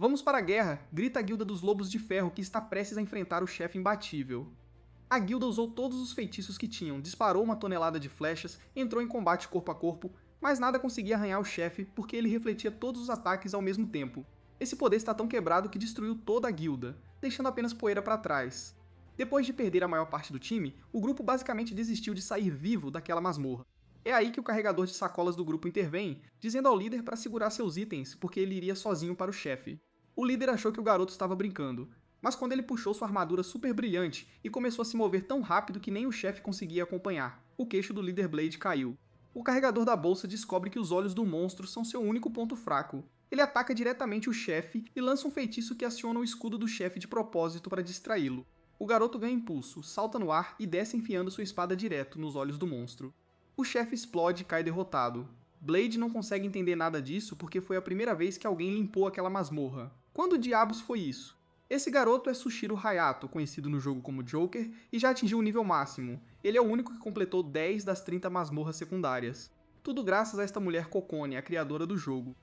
Vamos para a guerra! Grita a guilda dos Lobos de Ferro que está prestes a enfrentar o chefe imbatível. A guilda usou todos os feitiços que tinham, disparou uma tonelada de flechas, entrou em combate corpo a corpo, mas nada conseguia arranhar o chefe porque ele refletia todos os ataques ao mesmo tempo. Esse poder está tão quebrado que destruiu toda a guilda, deixando apenas poeira para trás. Depois de perder a maior parte do time, o grupo basicamente desistiu de sair vivo daquela masmorra. É aí que o carregador de sacolas do grupo intervém, dizendo ao líder para segurar seus itens, porque ele iria sozinho para o chefe. O líder achou que o garoto estava brincando, mas quando ele puxou sua armadura super brilhante e começou a se mover tão rápido que nem o chefe conseguia acompanhar, o queixo do líder Blade caiu. O carregador da bolsa descobre que os olhos do monstro são seu único ponto fraco. Ele ataca diretamente o chefe e lança um feitiço que aciona o escudo do chefe de propósito para distraí-lo. O garoto ganha impulso, salta no ar e desce enfiando sua espada direto nos olhos do monstro. O chefe explode e cai derrotado. Blade não consegue entender nada disso porque foi a primeira vez que alguém limpou aquela masmorra. Quando diabos foi isso? Esse garoto é Sushiro Hayato, conhecido no jogo como Joker, e já atingiu o nível máximo. Ele é o único que completou 10 das 30 masmorras secundárias. Tudo graças a esta mulher Kokone, a criadora do jogo.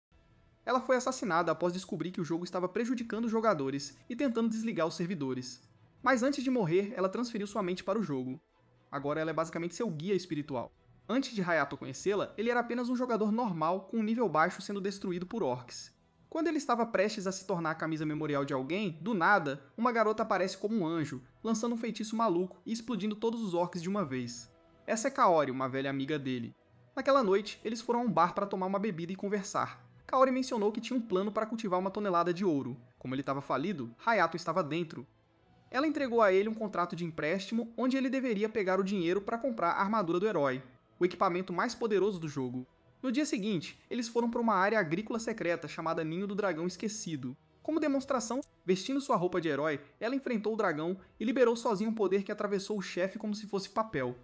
Ela foi assassinada após descobrir que o jogo estava prejudicando os jogadores e tentando desligar os servidores. Mas antes de morrer, ela transferiu sua mente para o jogo. Agora ela é basicamente seu guia espiritual. Antes de Hayato conhecê-la, ele era apenas um jogador normal com um nível baixo sendo destruído por orcs. Quando ele estava prestes a se tornar a camisa memorial de alguém, do nada, uma garota aparece como um anjo, lançando um feitiço maluco e explodindo todos os orcs de uma vez. Essa é Kaori, uma velha amiga dele. Naquela noite, eles foram a um bar para tomar uma bebida e conversar. Kaori mencionou que tinha um plano para cultivar uma tonelada de ouro. Como ele estava falido, Hayato estava dentro. Ela entregou a ele um contrato de empréstimo onde ele deveria pegar o dinheiro para comprar a armadura do herói, o equipamento mais poderoso do jogo. No dia seguinte, eles foram para uma área agrícola secreta chamada Ninho do Dragão Esquecido. Como demonstração, vestindo sua roupa de herói, ela enfrentou o dragão e liberou sozinha um poder que atravessou o chefe como se fosse papel.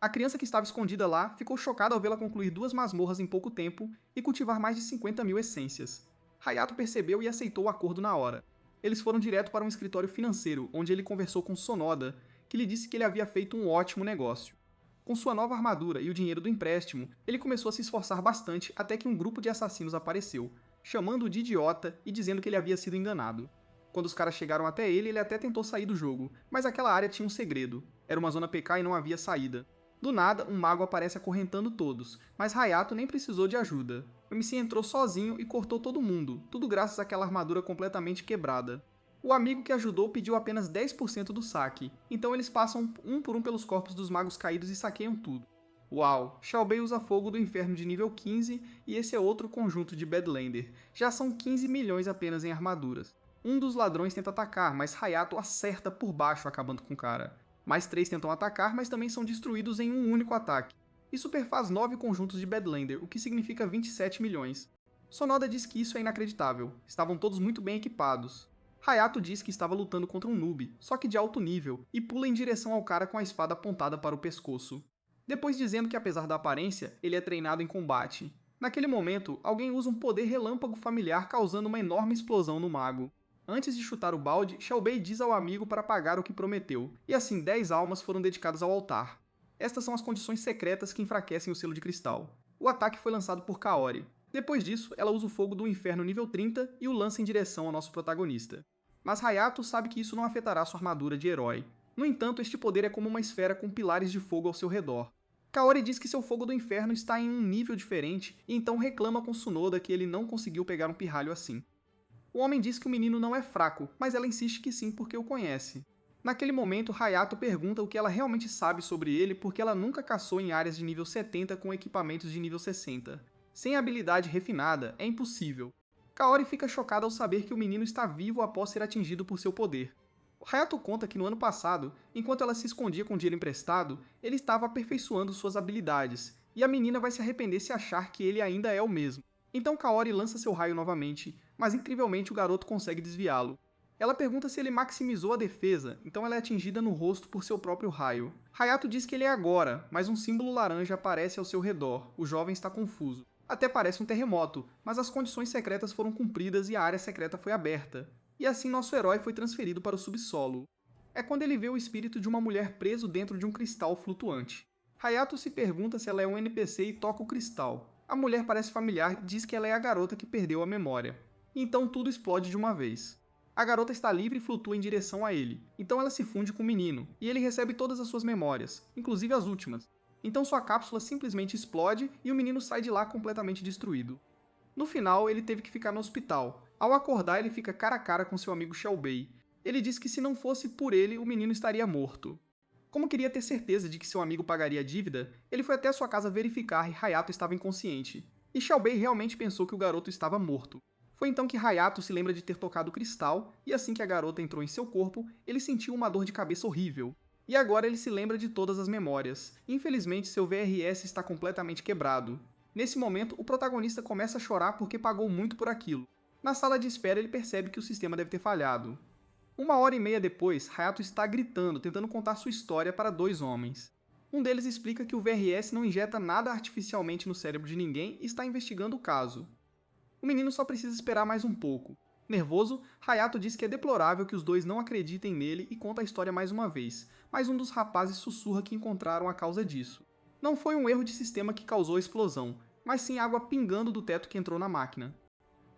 A criança que estava escondida lá ficou chocada ao vê-la concluir 2 masmorras em pouco tempo e cultivar mais de 50 mil essências. Hayato percebeu e aceitou o acordo na hora. Eles foram direto para um escritório financeiro, onde ele conversou com Sonoda, que lhe disse que ele havia feito um ótimo negócio. Com sua nova armadura e o dinheiro do empréstimo, ele começou a se esforçar bastante até que um grupo de assassinos apareceu, chamando-o de idiota e dizendo que ele havia sido enganado. Quando os caras chegaram até ele, ele até tentou sair do jogo, mas aquela área tinha um segredo. Era uma zona PK e não havia saída. Do nada, um mago aparece acorrentando todos, mas Hayato nem precisou de ajuda. O MC entrou sozinho e cortou todo mundo, tudo graças àquela armadura completamente quebrada. O amigo que ajudou pediu apenas 10% do saque, então eles passam um por um pelos corpos dos magos caídos e saqueiam tudo. Uau, Xiao Bei usa fogo do inferno de nível 15 e esse é outro conjunto de Badlander. Já são 15 milhões apenas em armaduras. Um dos ladrões tenta atacar, mas Hayato acerta por baixo acabando com o cara. Mais 3 tentam atacar, mas também são destruídos em um único ataque. Isso perfaz 9 conjuntos de Badlander, o que significa 27 milhões. Sonoda diz que isso é inacreditável, estavam todos muito bem equipados. Hayato diz que estava lutando contra um noob, só que de alto nível, e pula em direção ao cara com a espada apontada para o pescoço. Depois dizendo que apesar da aparência, ele é treinado em combate. Naquele momento, alguém usa um poder relâmpago familiar causando uma enorme explosão no mago. Antes de chutar o balde, Xiao Bei diz ao amigo para pagar o que prometeu, e assim 10 almas foram dedicadas ao altar. Estas são as condições secretas que enfraquecem o selo de cristal. O ataque foi lançado por Kaori. Depois disso, ela usa o fogo do inferno nível 30 e o lança em direção ao nosso protagonista. Mas Hayato sabe que isso não afetará sua armadura de herói. No entanto, este poder é como uma esfera com pilares de fogo ao seu redor. Kaori diz que seu fogo do inferno está em um nível diferente e então reclama com Tsunoda que ele não conseguiu pegar um pirralho assim. O homem diz que o menino não é fraco, mas ela insiste que sim porque o conhece. Naquele momento, Hayato pergunta o que ela realmente sabe sobre ele porque ela nunca caçou em áreas de nível 70 com equipamentos de nível 60. Sem habilidade refinada, é impossível. Kaori fica chocada ao saber que o menino está vivo após ser atingido por seu poder. Hayato conta que no ano passado, enquanto ela se escondia com dinheiro emprestado, ele estava aperfeiçoando suas habilidades, e a menina vai se arrepender se achar que ele ainda é o mesmo. Então Kaori lança seu raio novamente, mas incrivelmente o garoto consegue desviá-lo. Ela pergunta se ele maximizou a defesa, então ela é atingida no rosto por seu próprio raio. Hayato diz que ele é agora, mas um símbolo laranja aparece ao seu redor, o jovem está confuso. Até parece um terremoto, mas as condições secretas foram cumpridas e a área secreta foi aberta. E assim nosso herói foi transferido para o subsolo. É quando ele vê o espírito de uma mulher preso dentro de um cristal flutuante. Hayato se pergunta se ela é um NPC e toca o cristal. A mulher parece familiar e diz que ela é a garota que perdeu a memória. e então tudo explode de uma vez. A garota está livre e flutua em direção a ele, então ela se funde com o menino, e ele recebe todas as suas memórias, inclusive as últimas. Então sua cápsula simplesmente explode e o menino sai de lá completamente destruído. No final, ele teve que ficar no hospital. Ao acordar, ele fica cara a cara com seu amigo Shelby. Ele diz que se não fosse por ele, o menino estaria morto. Como queria ter certeza de que seu amigo pagaria a dívida, ele foi até sua casa verificar e Hayato estava inconsciente. E Shelby realmente pensou que o garoto estava morto. Foi então que Hayato se lembra de ter tocado o cristal, e assim que a garota entrou em seu corpo, ele sentiu uma dor de cabeça horrível. E agora ele se lembra de todas as memórias. Infelizmente, seu VRS está completamente quebrado. Nesse momento, o protagonista começa a chorar porque pagou muito por aquilo. Na sala de espera, ele percebe que o sistema deve ter falhado. 1h30 depois, Hayato está gritando, tentando contar sua história para 2 homens. Um deles explica que o VRS não injeta nada artificialmente no cérebro de ninguém e está investigando o caso. O menino só precisa esperar mais um pouco. Nervoso, Hayato diz que é deplorável que os dois não acreditem nele e conta a história mais uma vez, mas um dos rapazes sussurra que encontraram a causa disso. Não foi um erro de sistema que causou a explosão, mas sim água pingando do teto que entrou na máquina.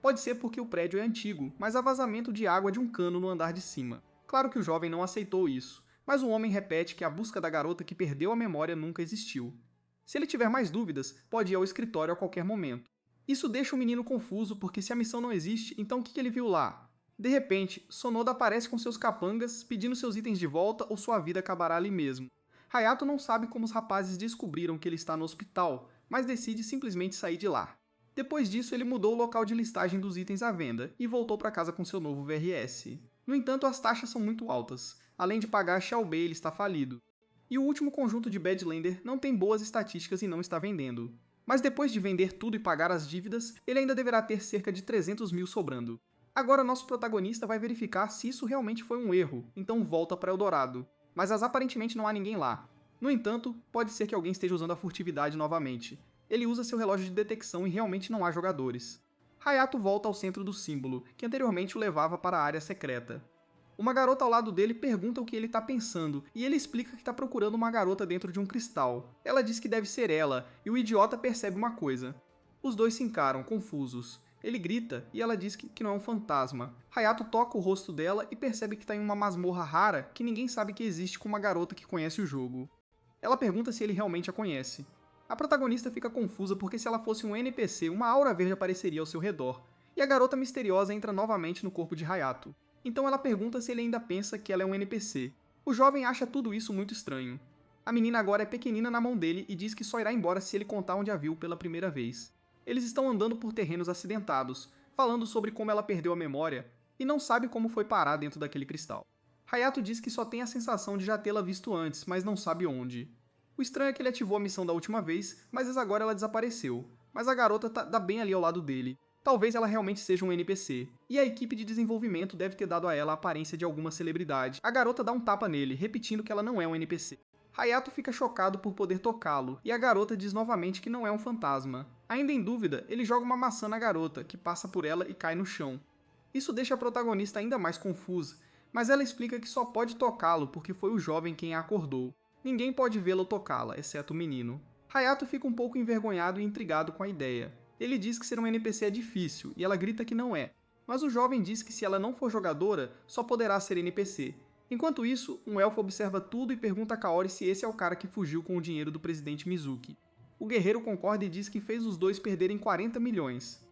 Pode ser porque o prédio é antigo, mas há vazamento de água de um cano no andar de cima. Claro que o jovem não aceitou isso, mas o homem repete que a busca da garota que perdeu a memória nunca existiu. Se ele tiver mais dúvidas, pode ir ao escritório a qualquer momento. Isso deixa o menino confuso porque se a missão não existe, então o que ele viu lá? De repente, Sonoda aparece com seus capangas, pedindo seus itens de volta ou sua vida acabará ali mesmo. Hayato não sabe como os rapazes descobriram que ele está no hospital, mas decide simplesmente sair de lá. Depois disso, ele mudou o local de listagem dos itens à venda e voltou para casa com seu novo VRS. No entanto, as taxas são muito altas. Além de pagar, Xiaobei ele está falido. E o último conjunto de Badlander não tem boas estatísticas e não está vendendo. Mas depois de vender tudo e pagar as dívidas, ele ainda deverá ter cerca de 300 mil sobrando. Agora nosso protagonista vai verificar se isso realmente foi um erro, então volta para Eldorado. Mas aparentemente não há ninguém lá. No entanto, pode ser que alguém esteja usando a furtividade novamente. Ele usa seu relógio de detecção e realmente não há jogadores. Hayato volta ao centro do símbolo, que anteriormente o levava para a área secreta. Uma garota ao lado dele pergunta o que ele está pensando, e ele explica que está procurando uma garota dentro de um cristal. Ela diz que deve ser ela, e o idiota percebe uma coisa. Os dois se encaram, confusos. Ele grita, e ela diz que não é um fantasma. Hayato toca o rosto dela e percebe que está em uma masmorra rara que ninguém sabe que existe com uma garota que conhece o jogo. Ela pergunta se ele realmente a conhece. A protagonista fica confusa porque se ela fosse um NPC, uma aura verde apareceria ao seu redor, e a garota misteriosa entra novamente no corpo de Hayato. Então ela pergunta se ele ainda pensa que ela é um NPC. O jovem acha tudo isso muito estranho. A menina agora é pequenina na mão dele e diz que só irá embora se ele contar onde a viu pela primeira vez. Eles estão andando por terrenos acidentados, falando sobre como ela perdeu a memória e não sabe como foi parar dentro daquele cristal. Hayato diz que só tem a sensação de já tê-la visto antes, mas não sabe onde. O estranho é que ele ativou a missão da última vez, mas agora ela desapareceu. Mas a garota tá bem ali ao lado dele. Talvez ela realmente seja um NPC, e a equipe de desenvolvimento deve ter dado a ela a aparência de alguma celebridade. A garota dá um tapa nele, repetindo que ela não é um NPC. Hayato fica chocado por poder tocá-lo, e a garota diz novamente que não é um fantasma. Ainda em dúvida, ele joga uma maçã na garota, que passa por ela e cai no chão. Isso deixa a protagonista ainda mais confusa, mas ela explica que só pode tocá-lo porque foi o jovem quem a acordou. Ninguém pode vê-lo tocá-la, exceto o menino. Hayato fica um pouco envergonhado e intrigado com a ideia. Ele diz que ser um NPC é difícil, e ela grita que não é. Mas o jovem diz que se ela não for jogadora, só poderá ser NPC. Enquanto isso, um elfo observa tudo e pergunta a Kaori se esse é o cara que fugiu com o dinheiro do presidente Mizuki. O guerreiro concorda e diz que fez os dois perderem 40 milhões.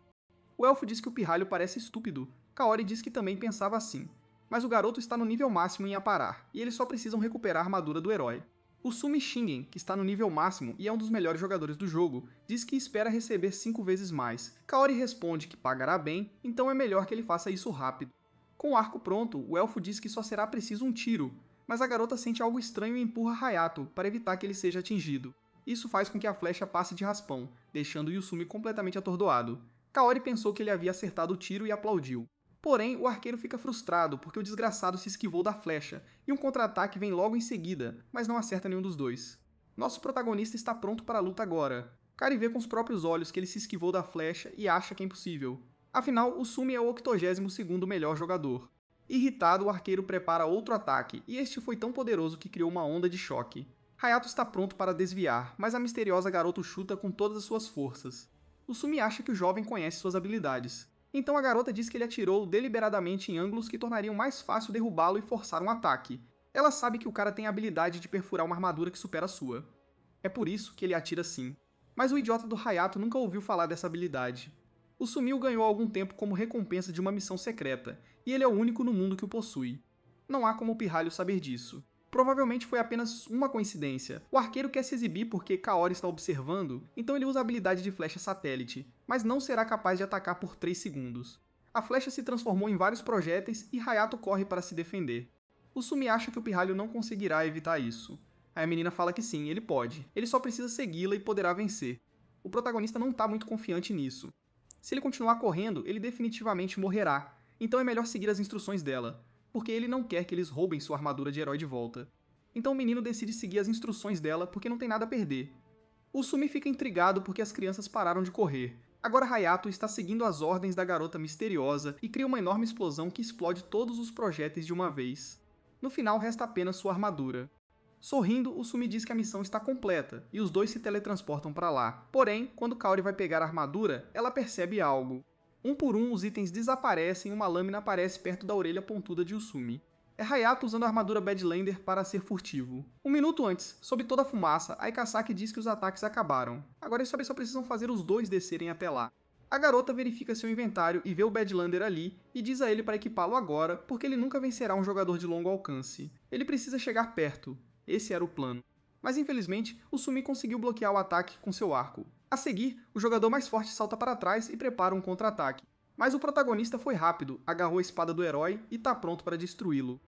O elfo diz que o pirralho parece estúpido. Kaori diz que também pensava assim. Mas o garoto está no nível máximo em aparar, e eles só precisam recuperar a armadura do herói. O Sumi Shingen, que está no nível máximo e é um dos melhores jogadores do jogo, diz que espera receber 5 vezes mais. Kaori responde que pagará bem, então é melhor que ele faça isso rápido. Com o arco pronto, o elfo diz que só será preciso um tiro, mas a garota sente algo estranho e empurra Hayato para evitar que ele seja atingido. Isso faz com que a flecha passe de raspão, deixando Yusumi completamente atordoado. Kaori pensou que ele havia acertado o tiro e aplaudiu. Porém, o arqueiro fica frustrado porque o desgraçado se esquivou da flecha, e um contra-ataque vem logo em seguida, mas não acerta nenhum dos dois. Nosso protagonista está pronto para a luta agora. Kari vê com os próprios olhos que ele se esquivou da flecha e acha que é impossível. Afinal, o Sumi é o 82º melhor jogador. Irritado, o arqueiro prepara outro ataque, e este foi tão poderoso que criou uma onda de choque. Hayato está pronto para desviar, mas a misteriosa garota o chuta com todas as suas forças. O Sumi acha que o jovem conhece suas habilidades. Então a garota diz que ele atirou deliberadamente em ângulos que tornariam mais fácil derrubá-lo e forçar um ataque. Ela sabe que o cara tem a habilidade de perfurar uma armadura que supera a sua. É por isso que ele atira assim. Mas o idiota do Hayato nunca ouviu falar dessa habilidade. O Sumiu ganhou algum tempo como recompensa de uma missão secreta, e ele é o único no mundo que o possui. Não há como o pirralho saber disso. Provavelmente foi apenas uma coincidência. O arqueiro quer se exibir porque Kaori está observando, então ele usa a habilidade de flecha satélite, mas não será capaz de atacar por 3 segundos. A flecha se transformou em vários projéteis e Hayato corre para se defender. O Sumi acha que o pirralho não conseguirá evitar isso. Aí a menina fala que sim, ele pode. Ele só precisa segui-la e poderá vencer. O protagonista não está muito confiante nisso. Se ele continuar correndo, ele definitivamente morrerá, então é melhor seguir as instruções dela, porque ele não quer que eles roubem sua armadura de herói de volta. Então o menino decide seguir as instruções dela porque não tem nada a perder. O Sumi fica intrigado porque as crianças pararam de correr. Agora Hayato está seguindo as ordens da garota misteriosa e cria uma enorme explosão que explode todos os projéteis de uma vez. No final resta apenas sua armadura. Sorrindo, o Sumi diz que a missão está completa, e os dois se teletransportam para lá. Porém, quando Kaori vai pegar a armadura, ela percebe algo. Um por um, os itens desaparecem e uma lâmina aparece perto da orelha pontuda de Usumi. É Hayato usando a armadura Badlander para ser furtivo. Um minuto antes, sob toda a fumaça, Aikasaki diz que os ataques acabaram. Agora eles só precisam fazer os dois descerem até lá. A garota verifica seu inventário e vê o Badlander ali, e diz a ele para equipá-lo agora, porque ele nunca vencerá um jogador de longo alcance. Ele precisa chegar perto. Esse era o plano. Mas infelizmente, o Sumi conseguiu bloquear o ataque com seu arco. A seguir, o jogador mais forte salta para trás e prepara um contra-ataque. Mas o protagonista foi rápido, agarrou a espada do herói e está pronto para destruí-lo.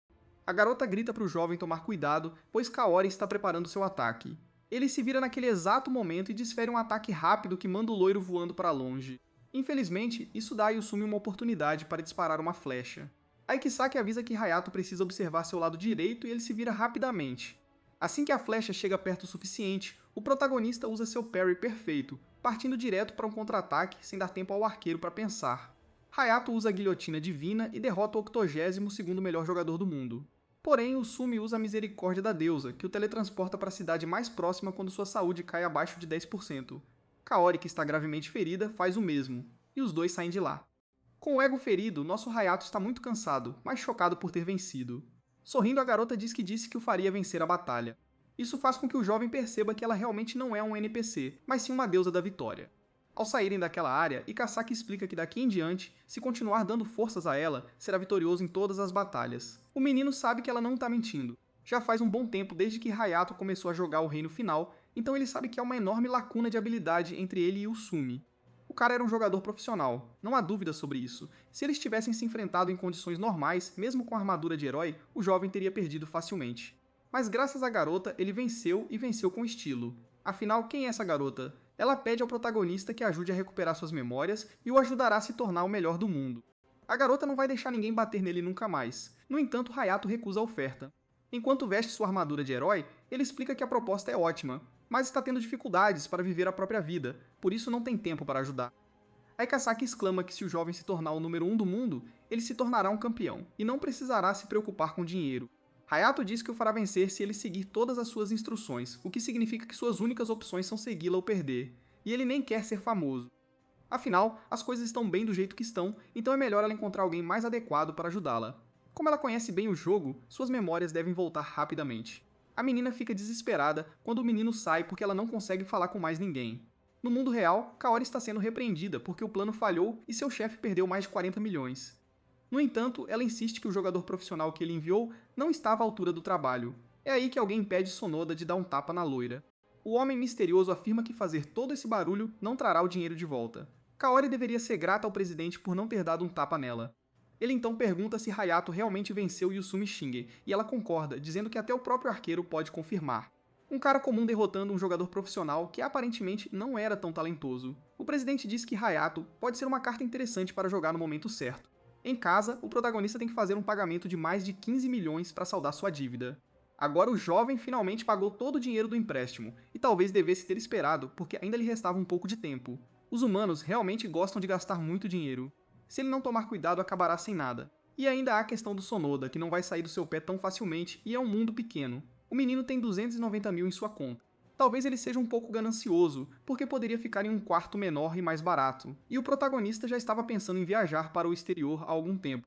A garota grita para o jovem tomar cuidado, pois Kaori está preparando seu ataque. Ele se vira naquele exato momento e desfere um ataque rápido que manda o loiro voando para longe. Infelizmente, isso dá a Yusumi uma oportunidade para disparar uma flecha. Aikisaki avisa que Hayato precisa observar seu lado direito e ele se vira rapidamente. Assim que a flecha chega perto o suficiente, o protagonista usa seu parry perfeito, partindo direto para um contra-ataque sem dar tempo ao arqueiro para pensar. Hayato usa a guilhotina divina e derrota o 82º melhor jogador do mundo. Porém, o Sumi usa a misericórdia da deusa, que o teletransporta para a cidade mais próxima quando sua saúde cai abaixo de 10%. Kaori, que está gravemente ferida, faz o mesmo, e os dois saem de lá. Com o ego ferido, nosso Hayato está muito cansado, mas chocado por ter vencido. Sorrindo, a garota diz que disse que o faria vencer a batalha. Isso faz com que o jovem perceba que ela realmente não é um NPC, mas sim uma deusa da vitória. Ao saírem daquela área, Ikasaki explica que daqui em diante, se continuar dando forças a ela, será vitorioso em todas as batalhas. O menino sabe que ela não está mentindo. Já faz um bom tempo desde que Hayato começou a jogar o reino final, então ele sabe que há uma enorme lacuna de habilidade entre ele e o Sumi. O cara era um jogador profissional, não há dúvida sobre isso. Se eles tivessem se enfrentado em condições normais, mesmo com a armadura de herói, o jovem teria perdido facilmente. Mas graças à garota, ele venceu e venceu com estilo. Afinal, quem é essa garota? Ela pede ao protagonista que ajude a recuperar suas memórias e o ajudará a se tornar o melhor do mundo. A garota não vai deixar ninguém bater nele nunca mais. No entanto, Hayato recusa a oferta. Enquanto veste sua armadura de herói, ele explica que a proposta é ótima, mas está tendo dificuldades para viver a própria vida, por isso não tem tempo para ajudar. Aikasaki exclama que se o jovem se tornar o número 1 do mundo, ele se tornará um campeão, e não precisará se preocupar com dinheiro. Hayato diz que o fará vencer se ele seguir todas as suas instruções, o que significa que suas únicas opções são segui-la ou perder, e ele nem quer ser famoso. Afinal, as coisas estão bem do jeito que estão, então é melhor ela encontrar alguém mais adequado para ajudá-la. Como ela conhece bem o jogo, suas memórias devem voltar rapidamente. A menina fica desesperada quando o menino sai porque ela não consegue falar com mais ninguém. No mundo real, Kaori está sendo repreendida porque o plano falhou e seu chefe perdeu mais de 40 milhões. No entanto, ela insiste que o jogador profissional que ele enviou não estava à altura do trabalho. É aí que alguém impede Sonoda de dar um tapa na loira. O homem misterioso afirma que fazer todo esse barulho não trará o dinheiro de volta. Kaori deveria ser grata ao presidente por não ter dado um tapa nela. Ele então pergunta se Hayato realmente venceu Yusumi Shinge, e ela concorda, dizendo que até o próprio arqueiro pode confirmar. Um cara comum derrotando um jogador profissional que aparentemente não era tão talentoso. O presidente diz que Hayato pode ser uma carta interessante para jogar no momento certo. Em casa, o protagonista tem que fazer um pagamento de mais de 15 milhões para saldar sua dívida. Agora o jovem finalmente pagou todo o dinheiro do empréstimo, e talvez devesse ter esperado, porque ainda lhe restava um pouco de tempo. Os humanos realmente gostam de gastar muito dinheiro. Se ele não tomar cuidado, acabará sem nada. E ainda há a questão do Sonoda, que não vai sair do seu pé tão facilmente e é um mundo pequeno. O menino tem 290 mil em sua conta. Talvez ele seja um pouco ganancioso, porque poderia ficar em um quarto menor e mais barato, e o protagonista já estava pensando em viajar para o exterior há algum tempo.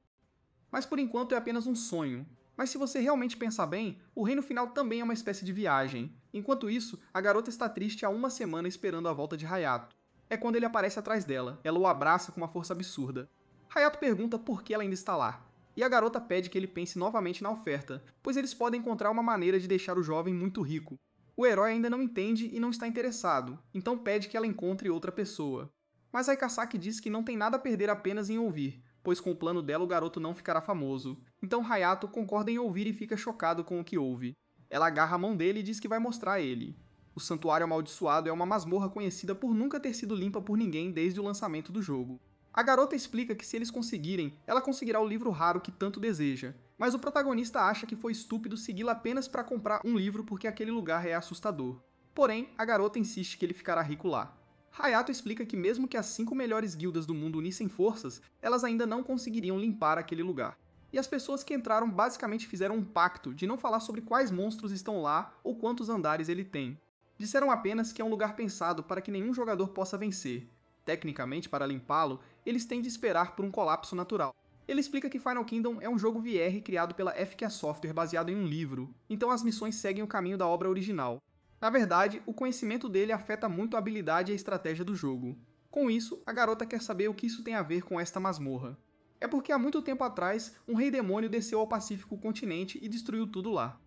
Mas por enquanto é apenas um sonho. Mas se você realmente pensar bem, o reino final também é uma espécie de viagem. Enquanto isso, a garota está triste há uma semana esperando a volta de Hayato. É quando ele aparece atrás dela, ela o abraça com uma força absurda. Hayato pergunta por que ela ainda está lá, e a garota pede que ele pense novamente na oferta, pois eles podem encontrar uma maneira de deixar o jovem muito rico. O herói ainda não entende e não está interessado, então pede que ela encontre outra pessoa. Mas Aikasaki diz que não tem nada a perder apenas em ouvir, pois com o plano dela o garoto não ficará famoso. Então Hayato concorda em ouvir e fica chocado com o que ouve. Ela agarra a mão dele e diz que vai mostrar a ele. O Santuário Amaldiçoado é uma masmorra conhecida por nunca ter sido limpa por ninguém desde o lançamento do jogo. A garota explica que se eles conseguirem, ela conseguirá o livro raro que tanto deseja, mas o protagonista acha que foi estúpido segui-la apenas para comprar um livro porque aquele lugar é assustador. Porém, a garota insiste que ele ficará rico lá. Hayato explica que mesmo que as 5 melhores guildas do mundo unissem forças, elas ainda não conseguiriam limpar aquele lugar. E as pessoas que entraram basicamente fizeram um pacto de não falar sobre quais monstros estão lá ou quantos andares ele tem. Disseram apenas que é um lugar pensado para que nenhum jogador possa vencer. Tecnicamente, para limpá-lo, eles têm de esperar por um colapso natural. Ele explica que Final Kingdom é um jogo VR criado pela FK Software baseado em um livro, então as missões seguem o caminho da obra original. Na verdade, o conhecimento dele afeta muito a habilidade e a estratégia do jogo. Com isso, a garota quer saber o que isso tem a ver com esta masmorra. É porque há muito tempo atrás, um rei demônio desceu ao Pacífico continente e destruiu tudo lá.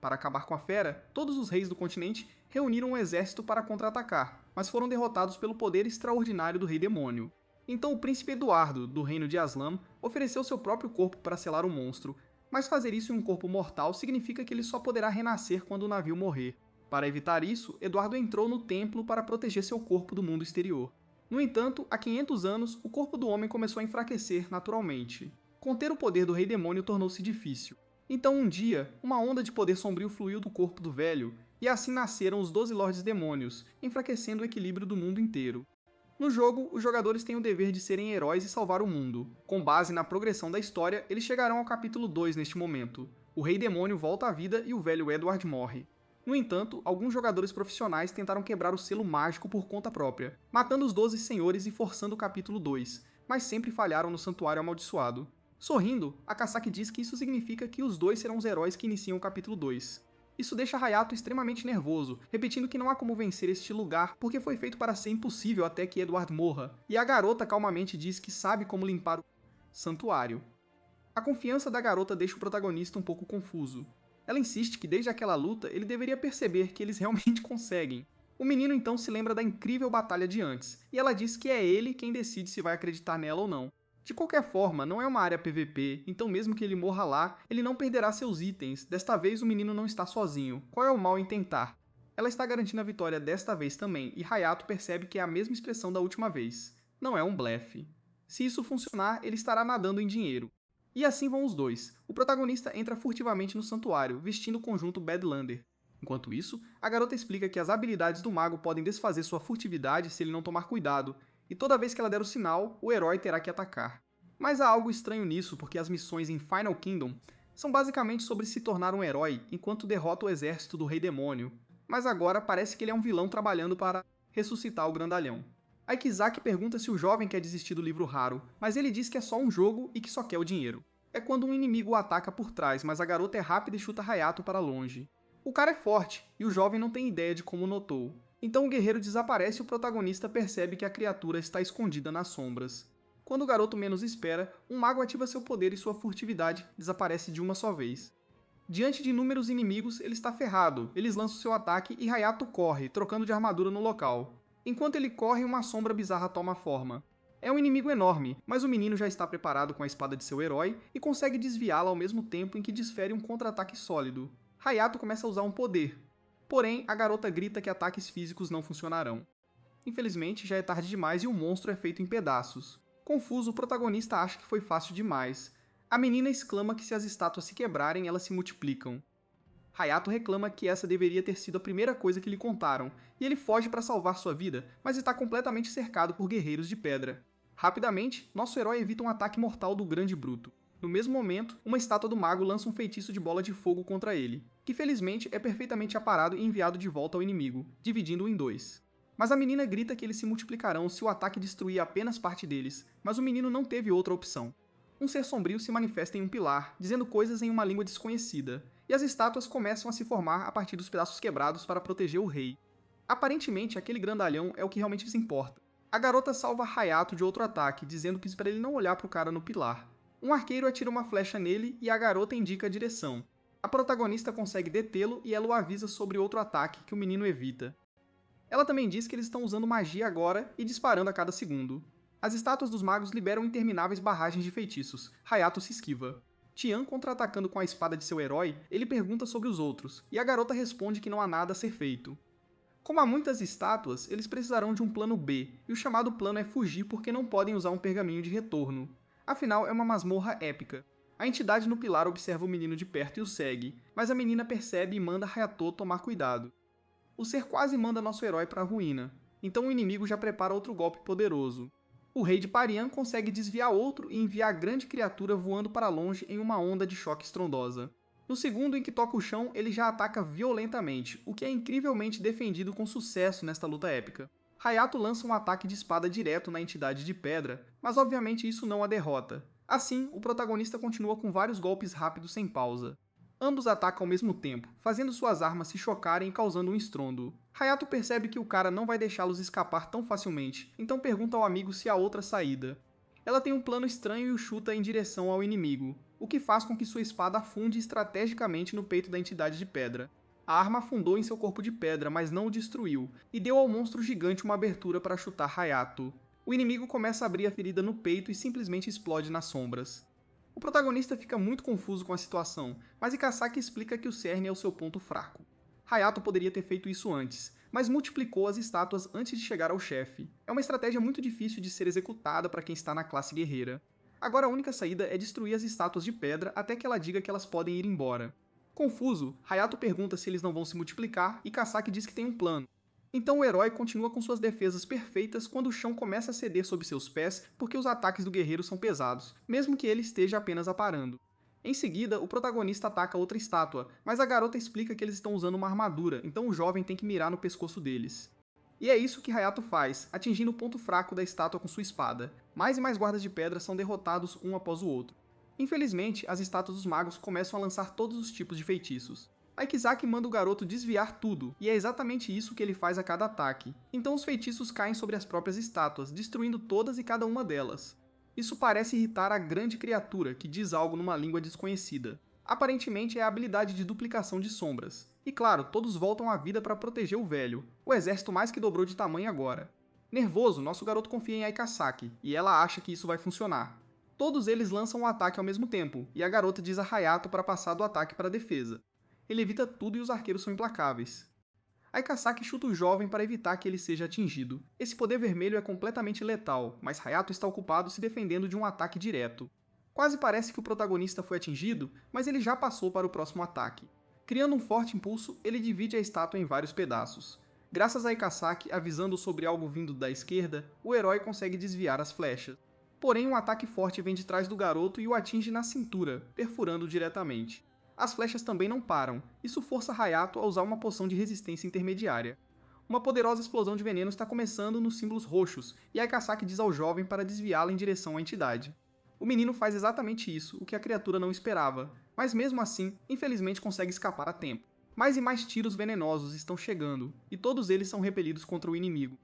Para acabar com a fera, todos os reis do continente reuniram um exército para contra-atacar, mas foram derrotados pelo poder extraordinário do rei demônio. Então o príncipe Eduardo, do reino de Aslam, ofereceu seu próprio corpo para selar o monstro, mas fazer isso em um corpo mortal significa que ele só poderá renascer quando o navio morrer. Para evitar isso, Eduardo entrou no templo para proteger seu corpo do mundo exterior. No entanto, há 500 anos, o corpo do homem começou a enfraquecer naturalmente. Conter o poder do rei demônio tornou-se difícil. Então um dia, uma onda de poder sombrio fluiu do corpo do velho, e assim nasceram os 12 Lordes Demônios, enfraquecendo o equilíbrio do mundo inteiro. No jogo, os jogadores têm o dever de serem heróis e salvar o mundo. Com base na progressão da história, eles chegarão ao capítulo 2 neste momento. O rei demônio volta à vida e o velho Edward morre. No entanto, alguns jogadores profissionais tentaram quebrar o selo mágico por conta própria, matando os 12 senhores e forçando o capítulo 2, mas sempre falharam no Santuário Amaldiçoado. Sorrindo, Akasaki diz que isso significa que os dois serão os heróis que iniciam o capítulo 2. Isso deixa Hayato extremamente nervoso, repetindo que não há como vencer este lugar porque foi feito para ser impossível até que Edward morra, e a garota calmamente diz que sabe como limpar o santuário. A confiança da garota deixa o protagonista um pouco confuso. Ela insiste que desde aquela luta ele deveria perceber que eles realmente conseguem. O menino então se lembra da incrível batalha de antes, e ela diz que é ele quem decide se vai acreditar nela ou não. De qualquer forma, não é uma área PVP, então mesmo que ele morra lá, ele não perderá seus itens. Desta vez o menino não está sozinho. Qual é o mal em tentar? Ela está garantindo a vitória desta vez também, e Hayato percebe que é a mesma expressão da última vez. Não é um blefe. Se isso funcionar, ele estará nadando em dinheiro. E assim vão os dois. O protagonista entra furtivamente no santuário, vestindo o conjunto Badlander. Enquanto isso, a garota explica que as habilidades do mago podem desfazer sua furtividade se ele não tomar cuidado, e toda vez que ela der o sinal, o herói terá que atacar. Mas há algo estranho nisso, porque as missões em Final Kingdom são basicamente sobre se tornar um herói enquanto derrota o exército do Rei Demônio, mas agora parece que ele é um vilão trabalhando para ressuscitar o grandalhão. Aikizaki pergunta se o jovem quer desistir do livro raro, mas ele diz que é só um jogo e que só quer o dinheiro. É quando um inimigo o ataca por trás, mas a garota é rápida e chuta Hayato para longe. O cara é forte, e o jovem não tem ideia de como notou. Então o guerreiro desaparece e o protagonista percebe que a criatura está escondida nas sombras. Quando o garoto menos espera, um mago ativa seu poder e sua furtividade desaparece de uma só vez. Diante de inúmeros inimigos, ele está ferrado, eles lançam seu ataque e Hayato corre, trocando de armadura no local. Enquanto ele corre, uma sombra bizarra toma forma. É um inimigo enorme, mas o menino já está preparado com a espada de seu herói e consegue desviá-la ao mesmo tempo em que desfere um contra-ataque sólido. Hayato começa a usar um poder. Porém, a garota grita que ataques físicos não funcionarão. Infelizmente, já é tarde demais e o monstro é feito em pedaços. Confuso, o protagonista acha que foi fácil demais. A menina exclama que se as estátuas se quebrarem, elas se multiplicam. Hayato reclama que essa deveria ter sido a primeira coisa que lhe contaram, e ele foge para salvar sua vida, mas está completamente cercado por guerreiros de pedra. Rapidamente, nosso herói evita um ataque mortal do Grande Bruto. No mesmo momento, uma estátua do mago lança um feitiço de bola de fogo contra ele. que felizmente é perfeitamente aparado e enviado de volta ao inimigo, dividindo-o em dois. Mas a menina grita que eles se multiplicarão se o ataque destruir apenas parte deles, mas o menino não teve outra opção. Um ser sombrio se manifesta em um pilar, dizendo coisas em uma língua desconhecida, e as estátuas começam a se formar a partir dos pedaços quebrados para proteger o rei. Aparentemente, aquele grandalhão é o que realmente se importa. A garota salva Hayato de outro ataque, dizendo que para ele não olhar para o cara no pilar. Um arqueiro atira uma flecha nele e a garota indica a direção. A protagonista consegue detê-lo e ela o avisa sobre outro ataque que o menino evita. Ela também diz que eles estão usando magia agora e disparando a cada segundo. As estátuas dos magos liberam intermináveis barragens de feitiços. Hayato se esquiva. Tian contra-atacando com a espada de seu herói, ele pergunta sobre os outros, e a garota responde que não há nada a ser feito. Como há muitas estátuas, eles precisarão de um plano B, e o chamado plano é fugir porque não podem usar um pergaminho de retorno. Afinal, é uma masmorra épica. A entidade no pilar observa o menino de perto e o segue, mas a menina percebe e manda Hayato tomar cuidado. O ser quase manda nosso herói para a ruína, então o inimigo já prepara outro golpe poderoso. O rei de Parian consegue desviar outro e enviar a grande criatura voando para longe em uma onda de choque estrondosa. No segundo em que toca o chão, ele já ataca violentamente, o que é incrivelmente defendido com sucesso nesta luta épica. Hayato lança um ataque de espada direto na entidade de pedra, mas obviamente isso não a derrota. Assim, o protagonista continua com vários golpes rápidos sem pausa. Ambos atacam ao mesmo tempo, fazendo suas armas se chocarem e causando um estrondo. Hayato percebe que o cara não vai deixá-los escapar tão facilmente, então pergunta ao amigo se há outra saída. Ela tem um plano estranho e o chuta em direção ao inimigo, o que faz com que sua espada afunde estrategicamente no peito da entidade de pedra. A arma afundou em seu corpo de pedra, mas não o destruiu, e deu ao monstro gigante uma abertura para chutar Hayato. O inimigo começa a abrir a ferida no peito e simplesmente explode nas sombras. O protagonista fica muito confuso com a situação, mas Ikasaki explica que o cerne é o seu ponto fraco. Hayato poderia ter feito isso antes, mas multiplicou as estátuas antes de chegar ao chefe. É uma estratégia muito difícil de ser executada para quem está na classe guerreira. Agora a única saída é destruir as estátuas de pedra até que ela diga que elas podem ir embora. Confuso, Hayato pergunta se eles não vão se multiplicar e Kasaki diz que tem um plano. Então o herói continua com suas defesas perfeitas quando o chão começa a ceder sob seus pés porque os ataques do guerreiro são pesados, mesmo que ele esteja apenas aparando. Em seguida, o protagonista ataca outra estátua, mas a garota explica que eles estão usando uma armadura, então o jovem tem que mirar no pescoço deles. E é isso que Hayato faz, atingindo o ponto fraco da estátua com sua espada. Mais e mais guardas de pedra são derrotados um após o outro. Infelizmente, as estátuas dos magos começam a lançar todos os tipos de feitiços. Ikazaki manda o garoto desviar tudo, e é exatamente isso que ele faz a cada ataque. Então os feitiços caem sobre as próprias estátuas, destruindo todas e cada uma delas. Isso parece irritar a grande criatura, que diz algo numa língua desconhecida. Aparentemente é a habilidade de duplicação de sombras. E claro, todos voltam à vida para proteger o velho. O exército mais que dobrou de tamanho agora. Nervoso, nosso garoto confia em Ikasaki, e ela acha que isso vai funcionar. Todos eles lançam um ataque ao mesmo tempo, e a garota diz a Hayato para passar do ataque para a defesa. Ele evita tudo e os arqueiros são implacáveis. Ikasaki chuta o jovem para evitar que ele seja atingido. Esse poder vermelho é completamente letal, mas Hayato está ocupado se defendendo de um ataque direto. Quase parece que o protagonista foi atingido, mas ele já passou para o próximo ataque. Criando um forte impulso, ele divide a estátua em vários pedaços. Graças a Ikasaki avisando sobre algo vindo da esquerda, o herói consegue desviar as flechas. Porém, um ataque forte vem de trás do garoto e o atinge na cintura, perfurando diretamente. As flechas também não param, isso força Hayato a usar uma poção de resistência intermediária. Uma poderosa explosão de veneno está começando nos símbolos roxos, e Ikasaki diz ao jovem para desviá-la em direção à entidade. O menino faz exatamente isso, o que a criatura não esperava, mas mesmo assim, infelizmente consegue escapar a tempo. Mais e mais tiros venenosos estão chegando, e todos eles são repelidos contra o inimigo.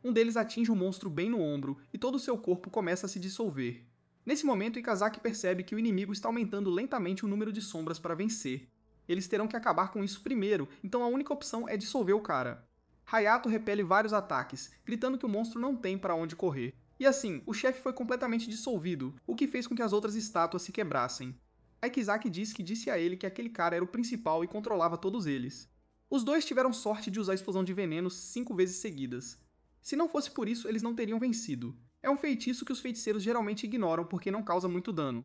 Um deles atinge o monstro bem no ombro, e todo o seu corpo começa a se dissolver. Nesse momento, Ikazaki percebe que o inimigo está aumentando lentamente o número de sombras para vencer. Eles terão que acabar com isso primeiro, então a única opção é dissolver o cara. Hayato repele vários ataques, gritando que o monstro não tem para onde correr. E assim, o chefe foi completamente dissolvido, o que fez com que as outras estátuas se quebrassem. Ikazaki diz que disse a ele que aquele cara era o principal e controlava todos eles. Os dois tiveram sorte de usar a explosão de veneno 5 vezes seguidas. Se não fosse por isso, eles não teriam vencido. É um feitiço que os feiticeiros geralmente ignoram porque não causa muito dano.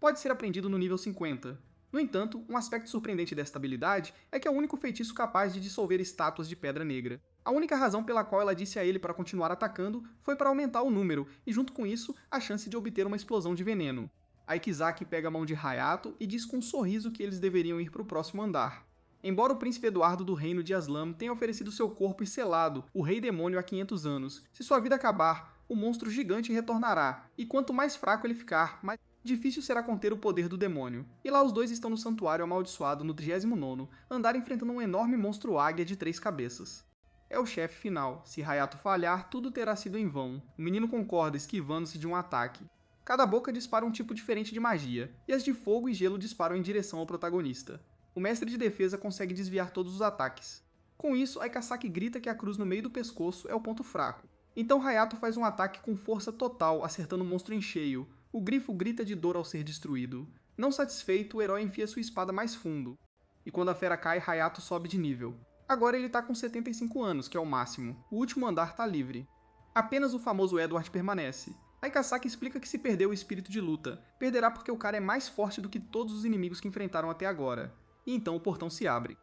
Pode ser aprendido no nível 50. No entanto, um aspecto surpreendente desta habilidade é que é o único feitiço capaz de dissolver estátuas de pedra negra. A única razão pela qual ela disse a ele para continuar atacando foi para aumentar o número e, junto com isso, a chance de obter uma explosão de veneno. Ikazaki pega a mão de Hayato e diz com um sorriso que eles deveriam ir para o próximo andar. Embora o príncipe Eduardo do reino de Aslam tenha oferecido seu corpo e selado o rei demônio há 500 anos, se sua vida acabar, o monstro gigante retornará, e quanto mais fraco ele ficar, mais difícil será conter o poder do demônio. E lá os dois estão no santuário amaldiçoado no 39º, andar enfrentando um enorme monstro águia de 3 cabeças. É o chefe final. Se Hayato falhar, tudo terá sido em vão. O menino concorda, esquivando-se de um ataque. Cada boca dispara um tipo diferente de magia, e as de fogo e gelo disparam em direção ao protagonista. O mestre de defesa consegue desviar todos os ataques. Com isso, Aikasaki grita que a cruz no meio do pescoço é o ponto fraco. Então Hayato faz um ataque com força total, acertando o monstro em cheio. O grifo grita de dor ao ser destruído. Não satisfeito, o herói enfia sua espada mais fundo. E quando a fera cai, Hayato sobe de nível. Agora ele tá com 75 anos, que é o máximo. O último andar tá livre. Apenas o famoso Edward permanece. Aikasaki explica que se perdeu o espírito de luta, perderá porque o cara é mais forte do que todos os inimigos que enfrentaram até agora. E então o portão se abre.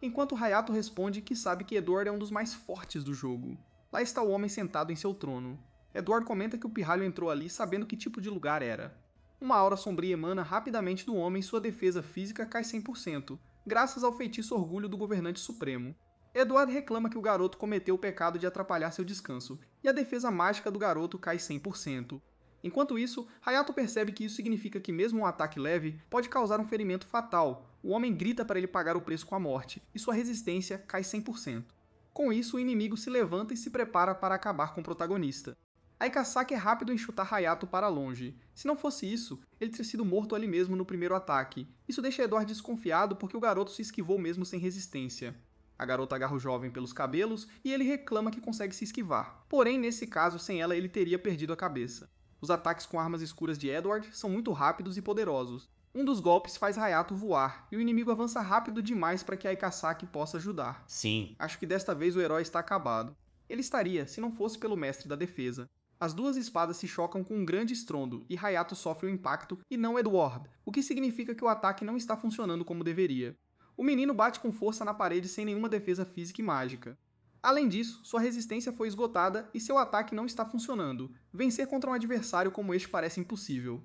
Enquanto Hayato responde que sabe que Edward é um dos mais fortes do jogo. Lá está o homem sentado em seu trono. Edward comenta que o pirralho entrou ali sabendo que tipo de lugar era. Uma aura sombria emana rapidamente do homem e sua defesa física cai 100%, graças ao feitiço orgulho do governante supremo. Edward reclama que o garoto cometeu o pecado de atrapalhar seu descanso, e a defesa mágica do garoto cai 100%. Enquanto isso, Hayato percebe que isso significa que mesmo um ataque leve pode causar um ferimento fatal. O homem grita para ele pagar o preço com a morte, e sua resistência cai 100%. Com isso, o inimigo se levanta e se prepara para acabar com o protagonista. Aikasaki é rápido em chutar Hayato para longe. Se não fosse isso, ele teria sido morto ali mesmo no primeiro ataque. Isso deixa Edward desconfiado porque o garoto se esquivou mesmo sem resistência. A garota agarra o jovem pelos cabelos e ele reclama que consegue se esquivar. Porém, nesse caso, sem ela ele teria perdido a cabeça. Os ataques com armas escuras de Edward são muito rápidos e poderosos. Um dos golpes faz Hayato voar, e o inimigo avança rápido demais para que Aikasaki possa ajudar. Sim. Acho que desta vez o herói está acabado. Ele estaria, se não fosse pelo mestre da defesa. As duas espadas se chocam com um grande estrondo, e Hayato sofre o impacto, e não Edward, o que significa que o ataque não está funcionando como deveria. O menino bate com força na parede sem nenhuma defesa física e mágica. Além disso, sua resistência foi esgotada e seu ataque não está funcionando. Vencer contra um adversário como este parece impossível.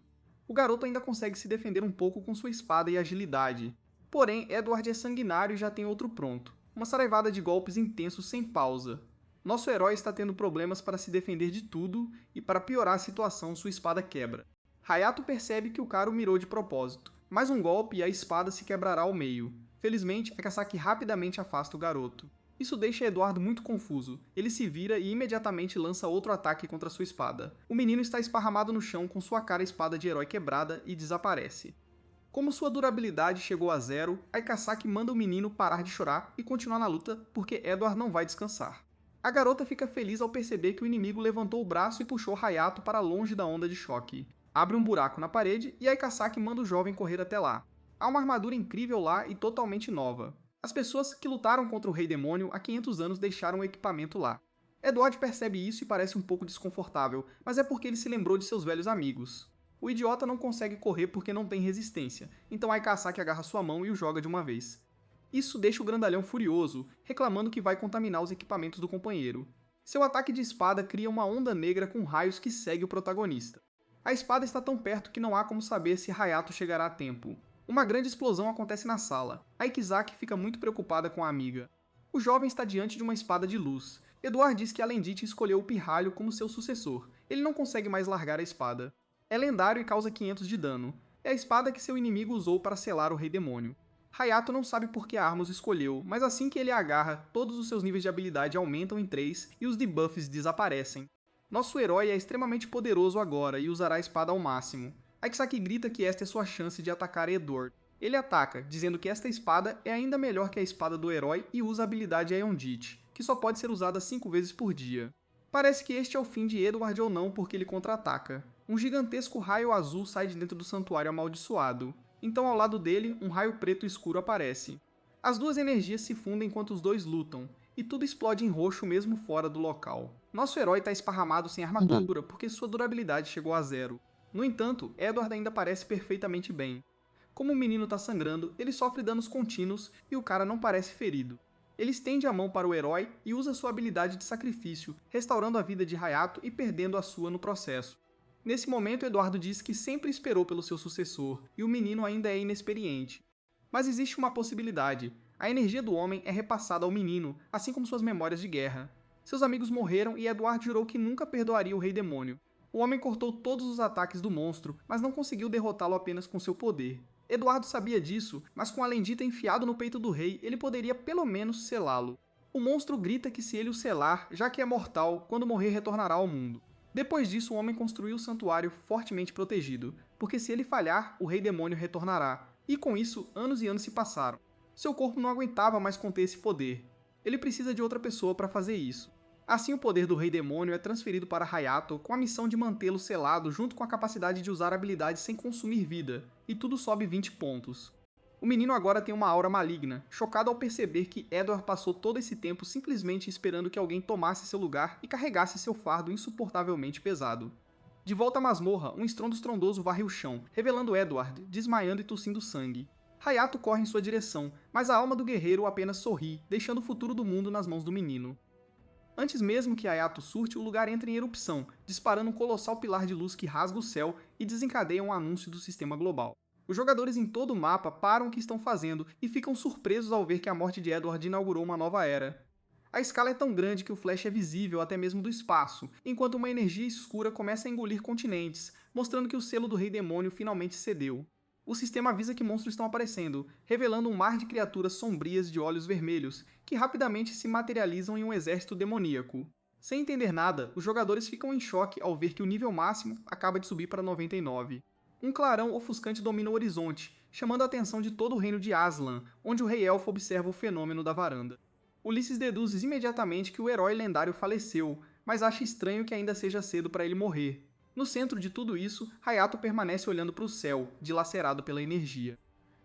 O garoto ainda consegue se defender um pouco com sua espada e agilidade. Porém, Edward é sanguinário e já tem outro pronto. Uma saraivada de golpes intensos sem pausa. Nosso herói está tendo problemas para se defender de tudo e para piorar a situação sua espada quebra. Hayato percebe que o cara o mirou de propósito. Mais um golpe e a espada se quebrará ao meio. Felizmente, Aikasaki rapidamente afasta o garoto. Isso deixa Eduardo muito confuso. Ele se vira e imediatamente lança outro ataque contra sua espada. O menino está esparramado no chão com sua cara espada de herói quebrada e desaparece. Como sua durabilidade chegou a 0, Aikasaki manda o menino parar de chorar e continuar na luta porque Edward não vai descansar. A garota fica feliz ao perceber que o inimigo levantou o braço e puxou Hayato para longe da onda de choque. Abre um buraco na parede e Aikasaki manda o jovem correr até lá. Há uma armadura incrível lá e totalmente nova. As pessoas que lutaram contra o Rei Demônio há 500 anos deixaram o equipamento lá. Edward percebe isso e parece um pouco desconfortável, mas é porque ele se lembrou de seus velhos amigos. O idiota não consegue correr porque não tem resistência, então Aikasaki agarra sua mão e o joga de uma vez. Isso deixa o grandalhão furioso, reclamando que vai contaminar os equipamentos do companheiro. Seu ataque de espada cria uma onda negra com raios que segue o protagonista. A espada está tão perto que não há como saber se Hayato chegará a tempo. Uma grande explosão acontece na sala. Aikizaki fica muito preocupada com a amiga. O jovem está diante de uma espada de luz. Edward diz que Alendite escolheu o pirralho como seu sucessor. Ele não consegue mais largar a espada. É lendário e causa 500 de dano. É a espada que seu inimigo usou para selar o Rei Demônio. Hayato não sabe por que arma os escolheu, mas assim que ele a agarra, todos os seus níveis de habilidade aumentam em 3 e os debuffs desaparecem. Nosso herói é extremamente poderoso agora e usará a espada ao máximo. Aikisaki grita que esta é sua chance de atacar Edward. Ele ataca, dizendo que esta espada é ainda melhor que a espada do herói e usa a habilidade Aeondite, que só pode ser usada 5 vezes por dia. Parece que este é o fim de Edward ou não porque ele contra-ataca. Um gigantesco raio azul sai de dentro do santuário amaldiçoado. Então ao lado dele, um raio preto escuro aparece. As duas energias se fundem enquanto os dois lutam, e tudo explode em roxo mesmo fora do local. Nosso herói está esparramado sem armadura porque sua durabilidade chegou a 0. No entanto, Edward ainda parece perfeitamente bem. Como o menino está sangrando, ele sofre danos contínuos e o cara não parece ferido. Ele estende a mão para o herói e usa sua habilidade de sacrifício, restaurando a vida de Hayato e perdendo a sua no processo. Nesse momento, Eduardo diz que sempre esperou pelo seu sucessor, e o menino ainda é inexperiente. Mas existe uma possibilidade. A energia do homem é repassada ao menino, assim como suas memórias de guerra. Seus amigos morreram e Edward jurou que nunca perdoaria o Rei Demônio. O homem cortou todos os ataques do monstro, mas não conseguiu derrotá-lo apenas com seu poder. Eduardo sabia disso, mas com a Lendita enfiado no peito do rei, ele poderia pelo menos selá-lo. O monstro grita que se ele o selar, já que é mortal, quando morrer retornará ao mundo. Depois disso, o homem construiu o santuário fortemente protegido, porque se ele falhar, o Rei Demônio retornará. E com isso, anos e anos se passaram. Seu corpo não aguentava mais conter esse poder. Ele precisa de outra pessoa para fazer isso. Assim, o poder do Rei Demônio é transferido para Hayato com a missão de mantê-lo selado junto com a capacidade de usar habilidades sem consumir vida, e tudo sobe 20 pontos. O menino agora tem uma aura maligna, chocado ao perceber que Edward passou todo esse tempo simplesmente esperando que alguém tomasse seu lugar e carregasse seu fardo insuportavelmente pesado. De volta à masmorra, um estrondo estrondoso varre o chão, revelando Edward, desmaiando e tossindo sangue. Hayato corre em sua direção, mas a alma do guerreiro apenas sorri, deixando o futuro do mundo nas mãos do menino. Antes mesmo que Hayato surte, o lugar entra em erupção, disparando um colossal pilar de luz que rasga o céu e desencadeia um anúncio do sistema global. Os jogadores em todo o mapa param o que estão fazendo e ficam surpresos ao ver que a morte de Edward inaugurou uma nova era. A escala é tão grande que o Flash é visível até mesmo do espaço, enquanto uma energia escura começa a engolir continentes, mostrando que o selo do Rei Demônio finalmente cedeu. O sistema avisa que monstros estão aparecendo, revelando um mar de criaturas sombrias de olhos vermelhos, que rapidamente se materializam em um exército demoníaco. Sem entender nada, os jogadores ficam em choque ao ver que o nível máximo acaba de subir para 99. Um clarão ofuscante domina o horizonte, chamando a atenção de todo o reino de Aslan, onde o Rei Elfo observa o fenômeno da varanda. Ulisses deduz imediatamente que o herói lendário faleceu, mas acha estranho que ainda seja cedo para ele morrer. No centro de tudo isso, Hayato permanece olhando para o céu, dilacerado pela energia.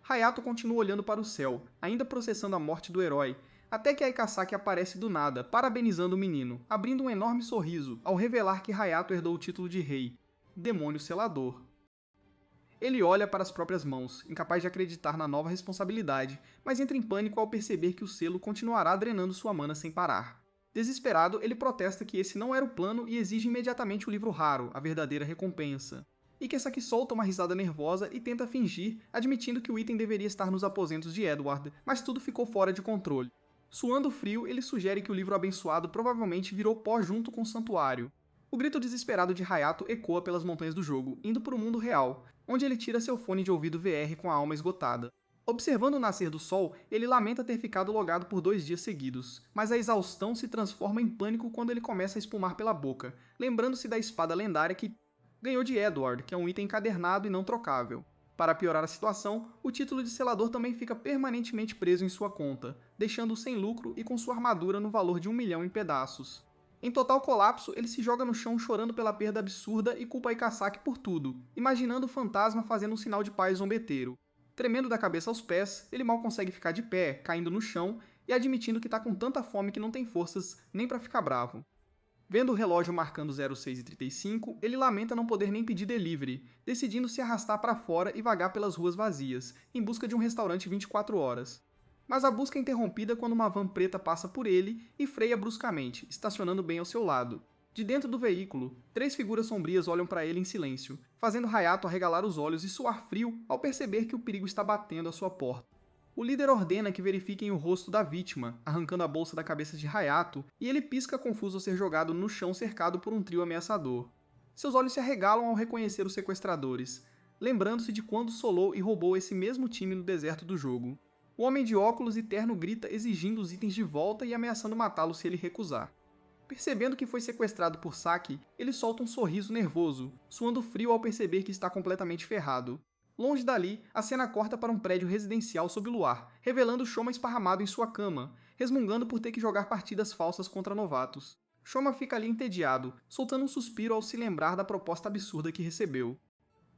Hayato continua olhando para o céu, ainda processando a morte do herói, até que Aikasaki aparece do nada, parabenizando o menino, abrindo um enorme sorriso ao revelar que Hayato herdou o título de rei, Demônio Selador. Ele olha para as próprias mãos, incapaz de acreditar na nova responsabilidade, mas entra em pânico ao perceber que o selo continuará drenando sua mana sem parar. Desesperado, ele protesta que esse não era o plano e exige imediatamente o livro raro, a verdadeira recompensa. Ikesaki solta uma risada nervosa e tenta fingir, admitindo que o item deveria estar nos aposentos de Edward, mas tudo ficou fora de controle. Suando frio, ele sugere que o livro abençoado provavelmente virou pó junto com o santuário. O grito desesperado de Hayato ecoa pelas montanhas do jogo, indo para o mundo real, onde ele tira seu fone de ouvido VR com a alma esgotada. Observando o nascer do sol, ele lamenta ter ficado logado por 2 dias seguidos, mas a exaustão se transforma em pânico quando ele começa a espumar pela boca, lembrando-se da espada lendária que ganhou de Edward, que é um item encadernado e não trocável. Para piorar a situação, o título de selador também fica permanentemente preso em sua conta, deixando-o sem lucro e com sua armadura no valor de 1 milhão em pedaços. Em total colapso, ele se joga no chão chorando pela perda absurda e culpa Ikasaki por tudo, imaginando o fantasma fazendo um sinal de paz zombeteiro. Tremendo da cabeça aos pés, ele mal consegue ficar de pé, caindo no chão e admitindo que tá com tanta fome que não tem forças nem para ficar bravo. Vendo o relógio marcando 06h35, ele lamenta não poder nem pedir delivery, decidindo se arrastar para fora e vagar pelas ruas vazias, em busca de um restaurante 24 horas. Mas a busca é interrompida quando uma van preta passa por ele e freia bruscamente, estacionando bem ao seu lado. De dentro do veículo, 3 figuras sombrias olham para ele em silêncio, fazendo Hayato arregalar os olhos e suar frio ao perceber que o perigo está batendo à sua porta. O líder ordena que verifiquem o rosto da vítima, arrancando a bolsa da cabeça de Hayato, e ele pisca confuso ao ser jogado no chão cercado por um trio ameaçador. Seus olhos se arregalam ao reconhecer os sequestradores, lembrando-se de quando solou e roubou esse mesmo time no deserto do jogo. O homem de óculos e terno grita exigindo os itens de volta e ameaçando matá-lo se ele recusar. Percebendo que foi sequestrado por Saki, ele solta um sorriso nervoso, suando frio ao perceber que está completamente ferrado. Longe dali, a cena corta para um prédio residencial sob o luar, revelando Shoma esparramado em sua cama, resmungando por ter que jogar partidas falsas contra novatos. Shoma fica ali entediado, soltando um suspiro ao se lembrar da proposta absurda que recebeu.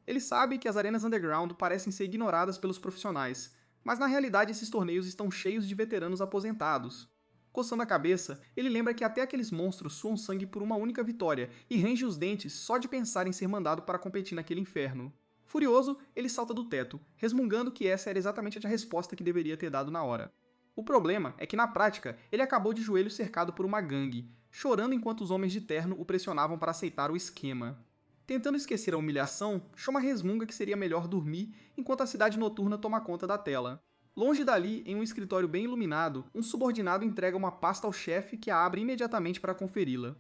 Ele sabe que as arenas underground parecem ser ignoradas pelos profissionais, mas na realidade esses torneios estão cheios de veteranos aposentados. Coçando a cabeça, ele lembra que até aqueles monstros suam sangue por uma única vitória e range os dentes só de pensar em ser mandado para competir naquele inferno. Furioso, ele salta do teto, resmungando que essa era exatamente a resposta que deveria ter dado na hora. O problema é que na prática, ele acabou de joelho cercado por uma gangue, chorando enquanto os homens de terno o pressionavam para aceitar o esquema. Tentando esquecer a humilhação, Shoma resmunga que seria melhor dormir enquanto a cidade noturna toma conta da tela. Longe dali, em um escritório bem iluminado, um subordinado entrega uma pasta ao chefe que a abre imediatamente para conferi-la.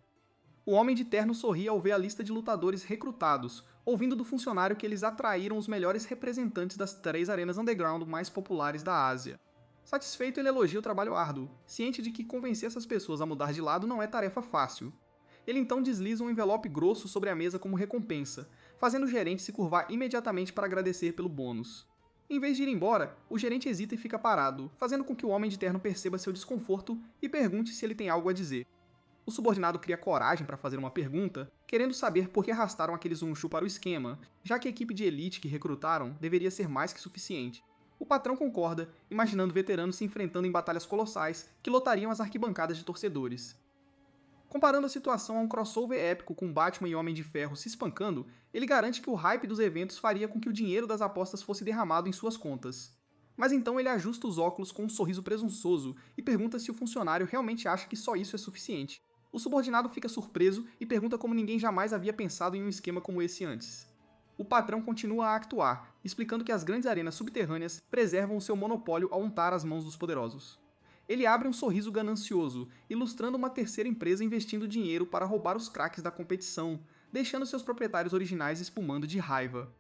O homem de terno sorri ao ver a lista de lutadores recrutados, ouvindo do funcionário que eles atraíram os melhores representantes das 3 arenas underground mais populares da Ásia. Satisfeito, ele elogia o trabalho árduo, ciente de que convencer essas pessoas a mudar de lado não é tarefa fácil. Ele então desliza um envelope grosso sobre a mesa como recompensa, fazendo o gerente se curvar imediatamente para agradecer pelo bônus. Em vez de ir embora, o gerente hesita e fica parado, fazendo com que o homem de terno perceba seu desconforto e pergunte se ele tem algo a dizer. O subordinado cria coragem para fazer uma pergunta, querendo saber por que arrastaram aquele Zunshu para o esquema, já que a equipe de elite que recrutaram deveria ser mais que suficiente. O patrão concorda, imaginando veteranos se enfrentando em batalhas colossais que lotariam as arquibancadas de torcedores. Comparando a situação a um crossover épico com Batman e Homem de Ferro se espancando, ele garante que o hype dos eventos faria com que o dinheiro das apostas fosse derramado em suas contas. Mas então ele ajusta os óculos com um sorriso presunçoso e pergunta se o funcionário realmente acha que só isso é suficiente. O subordinado fica surpreso e pergunta como ninguém jamais havia pensado em um esquema como esse antes. O patrão continua a actuar, explicando que as grandes arenas subterrâneas preservam o seu monopólio ao untar as mãos dos poderosos. Ele abre um sorriso ganancioso, ilustrando uma terceira empresa investindo dinheiro para roubar os craques da competição, deixando seus proprietários originais espumando de raiva.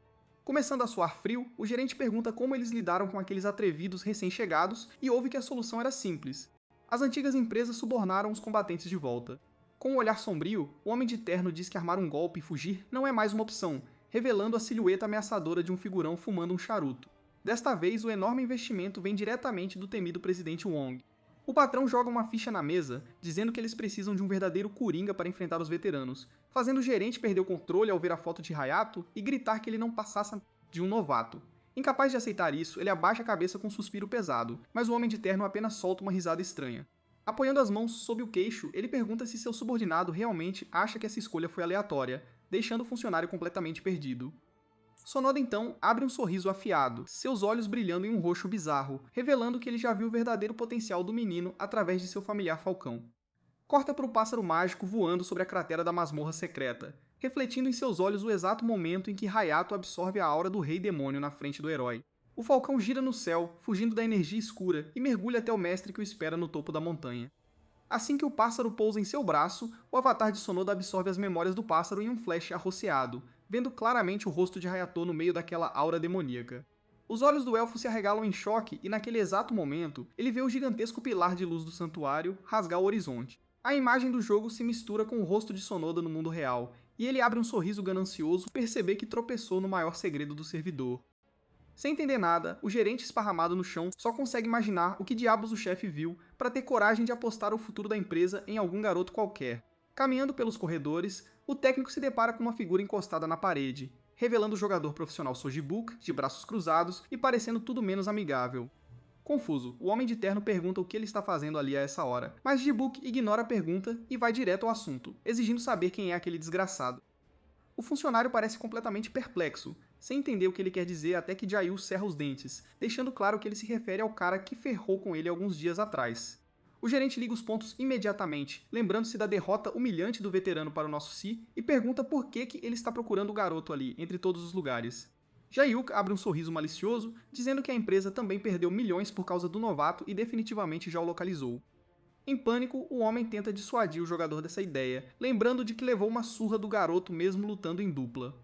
Começando a suar frio, o gerente pergunta como eles lidaram com aqueles atrevidos recém-chegados e ouve que a solução era simples. As antigas empresas subornaram os combatentes de volta. Com um olhar sombrio, o homem de terno diz que armar um golpe e fugir não é mais uma opção, revelando a silhueta ameaçadora de um figurão fumando um charuto. Desta vez, o enorme investimento vem diretamente do temido presidente Wong. O patrão joga uma ficha na mesa, dizendo que eles precisam de um verdadeiro coringa para enfrentar os veteranos, fazendo o gerente perder o controle ao ver a foto de Hayato e gritar que ele não passasse de um novato. Incapaz de aceitar isso, ele abaixa a cabeça com um suspiro pesado, mas o homem de terno apenas solta uma risada estranha. Apoiando as mãos sob o queixo, ele pergunta se seu subordinado realmente acha que essa escolha foi aleatória, deixando o funcionário completamente perdido. Sonoda então abre um sorriso afiado, seus olhos brilhando em um roxo bizarro, revelando que ele já viu o verdadeiro potencial do menino através de seu familiar falcão. Corta para o pássaro mágico voando sobre a cratera da masmorra secreta, refletindo em seus olhos o exato momento em que Hayato absorve a aura do rei demônio na frente do herói. O falcão gira no céu, fugindo da energia escura, e mergulha até o mestre que o espera no topo da montanha. Assim que o pássaro pousa em seu braço, o avatar de Sonoda absorve as memórias do pássaro em um flash arroceado, vendo claramente o rosto de Hayato no meio daquela aura demoníaca. Os olhos do elfo se arregalam em choque e naquele exato momento, ele vê o gigantesco pilar de luz do santuário rasgar o horizonte. A imagem do jogo se mistura com o rosto de Sonoda no mundo real, e ele abre um sorriso ganancioso ao perceber que tropeçou no maior segredo do servidor. Sem entender nada, o gerente esparramado no chão só consegue imaginar o que diabos o chefe viu para ter coragem de apostar o futuro da empresa em algum garoto qualquer. Caminhando pelos corredores, o técnico se depara com uma figura encostada na parede, revelando o jogador profissional Sojibuk, de braços cruzados e parecendo tudo menos amigável. Confuso, o homem de terno pergunta o que ele está fazendo ali a essa hora, mas Jibuk ignora a pergunta e vai direto ao assunto, exigindo saber quem é aquele desgraçado. O funcionário parece completamente perplexo, sem entender o que ele quer dizer até que Jayu cerra os dentes, deixando claro que ele se refere ao cara que ferrou com ele alguns dias atrás. O gerente liga os pontos imediatamente, lembrando-se da derrota humilhante do veterano para o nosso Si, e pergunta por que ele está procurando o garoto ali, entre todos os lugares. Jayuk abre um sorriso malicioso, dizendo que a empresa também perdeu milhões por causa do novato e definitivamente já o localizou. Em pânico, o homem tenta dissuadir o jogador dessa ideia, lembrando de que levou uma surra do garoto mesmo lutando em dupla.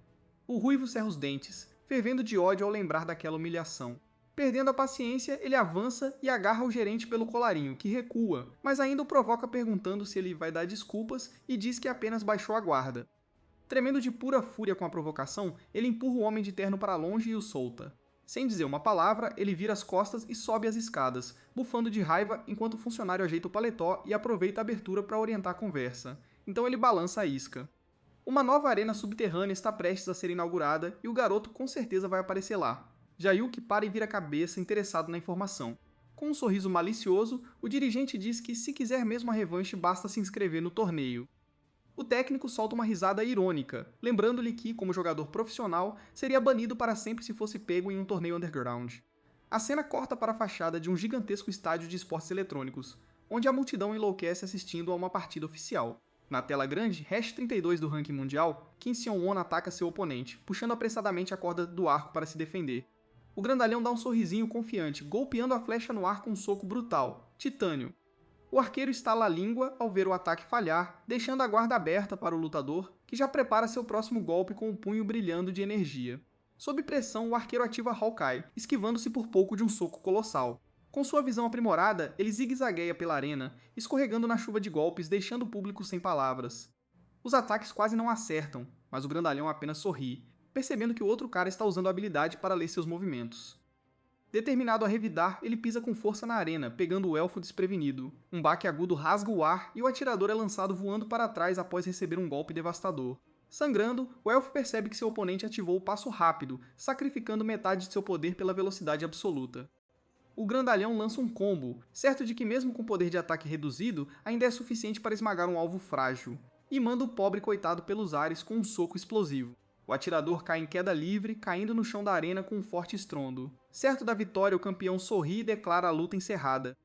O ruivo cerra os dentes, fervendo de ódio ao lembrar daquela humilhação. Perdendo a paciência, ele avança e agarra o gerente pelo colarinho, que recua, mas ainda o provoca perguntando se ele vai dar desculpas e diz que apenas baixou a guarda. Tremendo de pura fúria com a provocação, ele empurra o homem de terno para longe e o solta. Sem dizer uma palavra, ele vira as costas e sobe as escadas, bufando de raiva enquanto o funcionário ajeita o paletó e aproveita a abertura para orientar a conversa. Então ele balança a isca. Uma nova arena subterrânea está prestes a ser inaugurada e o garoto com certeza vai aparecer lá. Jayuk para e vira a cabeça, interessado na informação. Com um sorriso malicioso, o dirigente diz que se quiser mesmo a revanche basta se inscrever no torneio. O técnico solta uma risada irônica, lembrando-lhe que, como jogador profissional, seria banido para sempre se fosse pego em um torneio underground. A cena corta para a fachada de um gigantesco estádio de esportes eletrônicos, onde a multidão enlouquece assistindo a uma partida oficial. Na tela grande, Hash 32 do ranking mundial, Kim Seon-won ataca seu oponente, puxando apressadamente a corda do arco para se defender. O grandalhão dá um sorrisinho confiante, golpeando a flecha no ar com um soco brutal. Titânio. O arqueiro estala a língua ao ver o ataque falhar, deixando a guarda aberta para o lutador, que já prepara seu próximo golpe com o punho brilhando de energia. Sob pressão, o arqueiro ativa Hawkeye, esquivando-se por pouco de um soco colossal. Com sua visão aprimorada, ele zigue-zagueia pela arena, escorregando na chuva de golpes, deixando o público sem palavras. Os ataques quase não acertam, mas o grandalhão apenas sorri, percebendo que o outro cara está usando a habilidade para ler seus movimentos. Determinado a revidar, ele pisa com força na arena, pegando o elfo desprevenido. Um baque agudo rasga o ar e o atirador é lançado voando para trás após receber um golpe devastador. Sangrando, o elfo percebe que seu oponente ativou o passo rápido, sacrificando metade de seu poder pela velocidade absoluta. O grandalhão lança um combo, certo de que mesmo com poder de ataque reduzido, ainda é suficiente para esmagar um alvo frágil, e manda o pobre coitado pelos ares com um soco explosivo. O atirador cai em queda livre, caindo no chão da arena com um forte estrondo. Certo da vitória, o campeão sorri e declara a luta encerrada.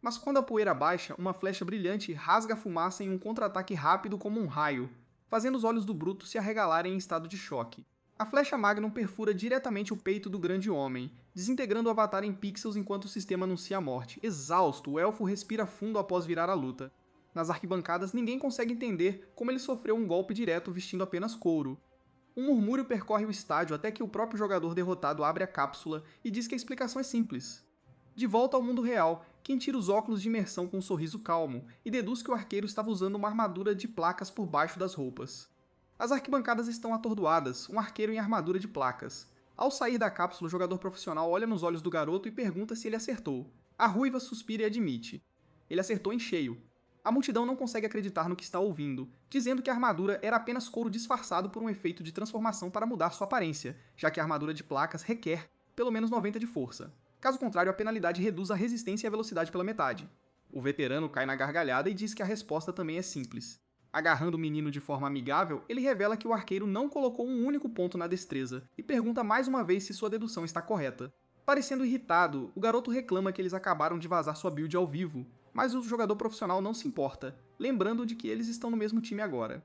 Mas quando a poeira baixa, uma flecha brilhante rasga a fumaça em um contra-ataque rápido como um raio, fazendo os olhos do Bruto se arregalarem em estado de choque. A flecha Magnum perfura diretamente o peito do grande homem, desintegrando o avatar em pixels enquanto o sistema anuncia a morte. Exausto, o elfo respira fundo após virar a luta. Nas arquibancadas, ninguém consegue entender como ele sofreu um golpe direto vestindo apenas couro. Um murmúrio percorre o estádio até que o próprio jogador derrotado abre a cápsula e diz que a explicação é simples. De volta ao mundo real, Ken tira os óculos de imersão com um sorriso calmo e deduz que o arqueiro estava usando uma armadura de placas por baixo das roupas. As arquibancadas estão atordoadas, um arqueiro em armadura de placas. Ao sair da cápsula, o jogador profissional olha nos olhos do garoto e pergunta se ele acertou. A ruiva suspira e admite. Ele acertou em cheio. A multidão não consegue acreditar no que está ouvindo, dizendo que a armadura era apenas couro disfarçado por um efeito de transformação para mudar sua aparência, já que a armadura de placas requer pelo menos 90 de força. Caso contrário, a penalidade reduz a resistência e a velocidade pela metade. O veterano cai na gargalhada e diz que a resposta também é simples. Agarrando o menino de forma amigável, ele revela que o arqueiro não colocou um único ponto na destreza e pergunta mais uma vez se sua dedução está correta. Parecendo irritado, o garoto reclama que eles acabaram de vazar sua build ao vivo, mas o jogador profissional não se importa, lembrando de que eles estão no mesmo time agora.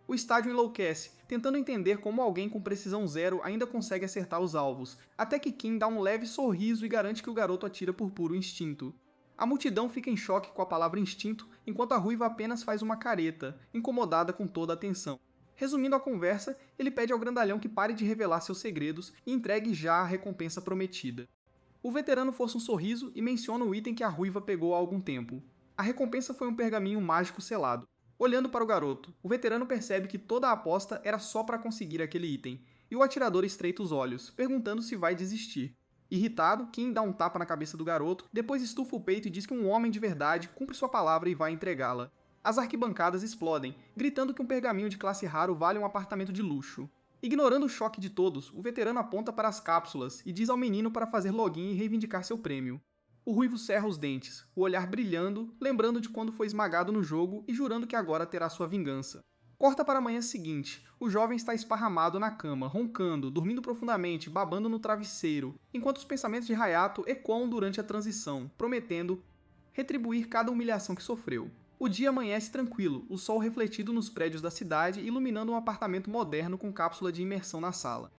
O estádio enlouquece, tentando entender como alguém com precisão zero ainda consegue acertar os alvos, até que Kim dá um leve sorriso e garante que o garoto atira por puro instinto. A multidão fica em choque com a palavra instinto, enquanto a ruiva apenas faz uma careta, incomodada com toda a atenção. Resumindo a conversa, ele pede ao grandalhão que pare de revelar seus segredos e entregue já a recompensa prometida. O veterano força um sorriso e menciona o item que a ruiva pegou há algum tempo. A recompensa foi um pergaminho mágico selado. Olhando para o garoto, o veterano percebe que toda a aposta era só para conseguir aquele item, e o atirador estreita os olhos, perguntando se vai desistir. Irritado, Kim dá um tapa na cabeça do garoto, depois estufa o peito e diz que um homem de verdade cumpre sua palavra e vai entregá-la. As arquibancadas explodem, gritando que um pergaminho de classe raro vale um apartamento de luxo. Ignorando o choque de todos, o veterano aponta para as cápsulas e diz ao menino para fazer login e reivindicar seu prêmio. O ruivo cerra os dentes, o olhar brilhando, lembrando de quando foi esmagado no jogo e jurando que agora terá sua vingança. Corta para a manhã seguinte, o jovem está esparramado na cama, roncando, dormindo profundamente, babando no travesseiro, enquanto os pensamentos de Hayato ecoam durante a transição, prometendo retribuir cada humilhação que sofreu. O dia amanhece tranquilo, o sol refletido nos prédios da cidade, iluminando um apartamento moderno com cápsula de imersão na sala.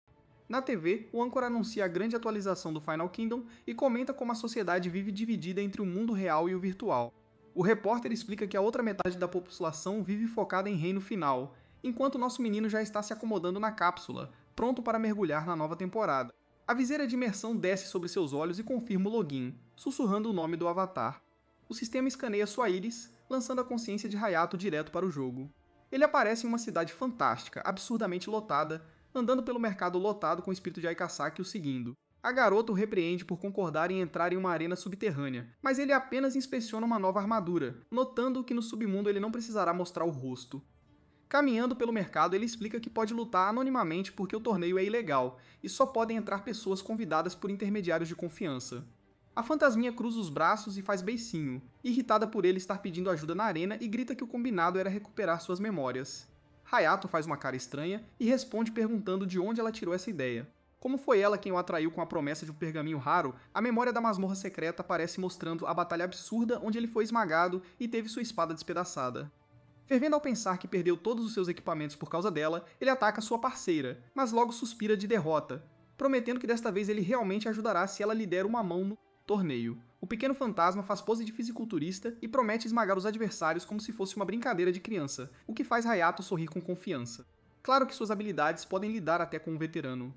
Na TV, o âncora anuncia a grande atualização do Final Kingdom e comenta como a sociedade vive dividida entre o mundo real e o virtual. O repórter explica que a outra metade da população vive focada em Reino Final, enquanto nosso menino já está se acomodando na cápsula, pronto para mergulhar na nova temporada. A viseira de imersão desce sobre seus olhos e confirma o login, sussurrando o nome do avatar. O sistema escaneia sua íris, lançando a consciência de Hayato direto para o jogo. Ele aparece em uma cidade fantástica, absurdamente lotada, andando pelo mercado lotado com o espírito de Aikasaki o seguindo. A garota o repreende por concordar em entrar em uma arena subterrânea, mas ele apenas inspeciona uma nova armadura, notando que no submundo ele não precisará mostrar o rosto. Caminhando pelo mercado, ele explica que pode lutar anonimamente porque o torneio é ilegal, e só podem entrar pessoas convidadas por intermediários de confiança. A fantasminha cruza os braços e faz beicinho, irritada por ele estar pedindo ajuda na arena e grita que o combinado era recuperar suas memórias. Hayato faz uma cara estranha e responde perguntando de onde ela tirou essa ideia. Como foi ela quem o atraiu com a promessa de um pergaminho raro, a memória da masmorra secreta aparece mostrando a batalha absurda onde ele foi esmagado e teve sua espada despedaçada. Fervendo ao pensar que perdeu todos os seus equipamentos por causa dela, ele ataca sua parceira, mas logo suspira de derrota. prometendo que desta vez ele realmente ajudará se ela lhe der uma mão no torneio. O pequeno fantasma faz pose de fisiculturista e promete esmagar os adversários como se fosse uma brincadeira de criança, o que faz Hayato sorrir com confiança. Claro que suas habilidades podem lidar até com um veterano.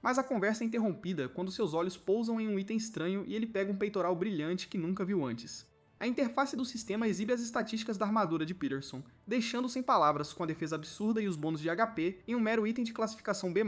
Mas a conversa é interrompida quando seus olhos pousam em um item estranho e ele pega um peitoral brilhante que nunca viu antes. A interface do sistema exibe as estatísticas da armadura de Peterson, deixando sem palavras com a defesa absurda e os bônus de HP em um mero item de classificação B+.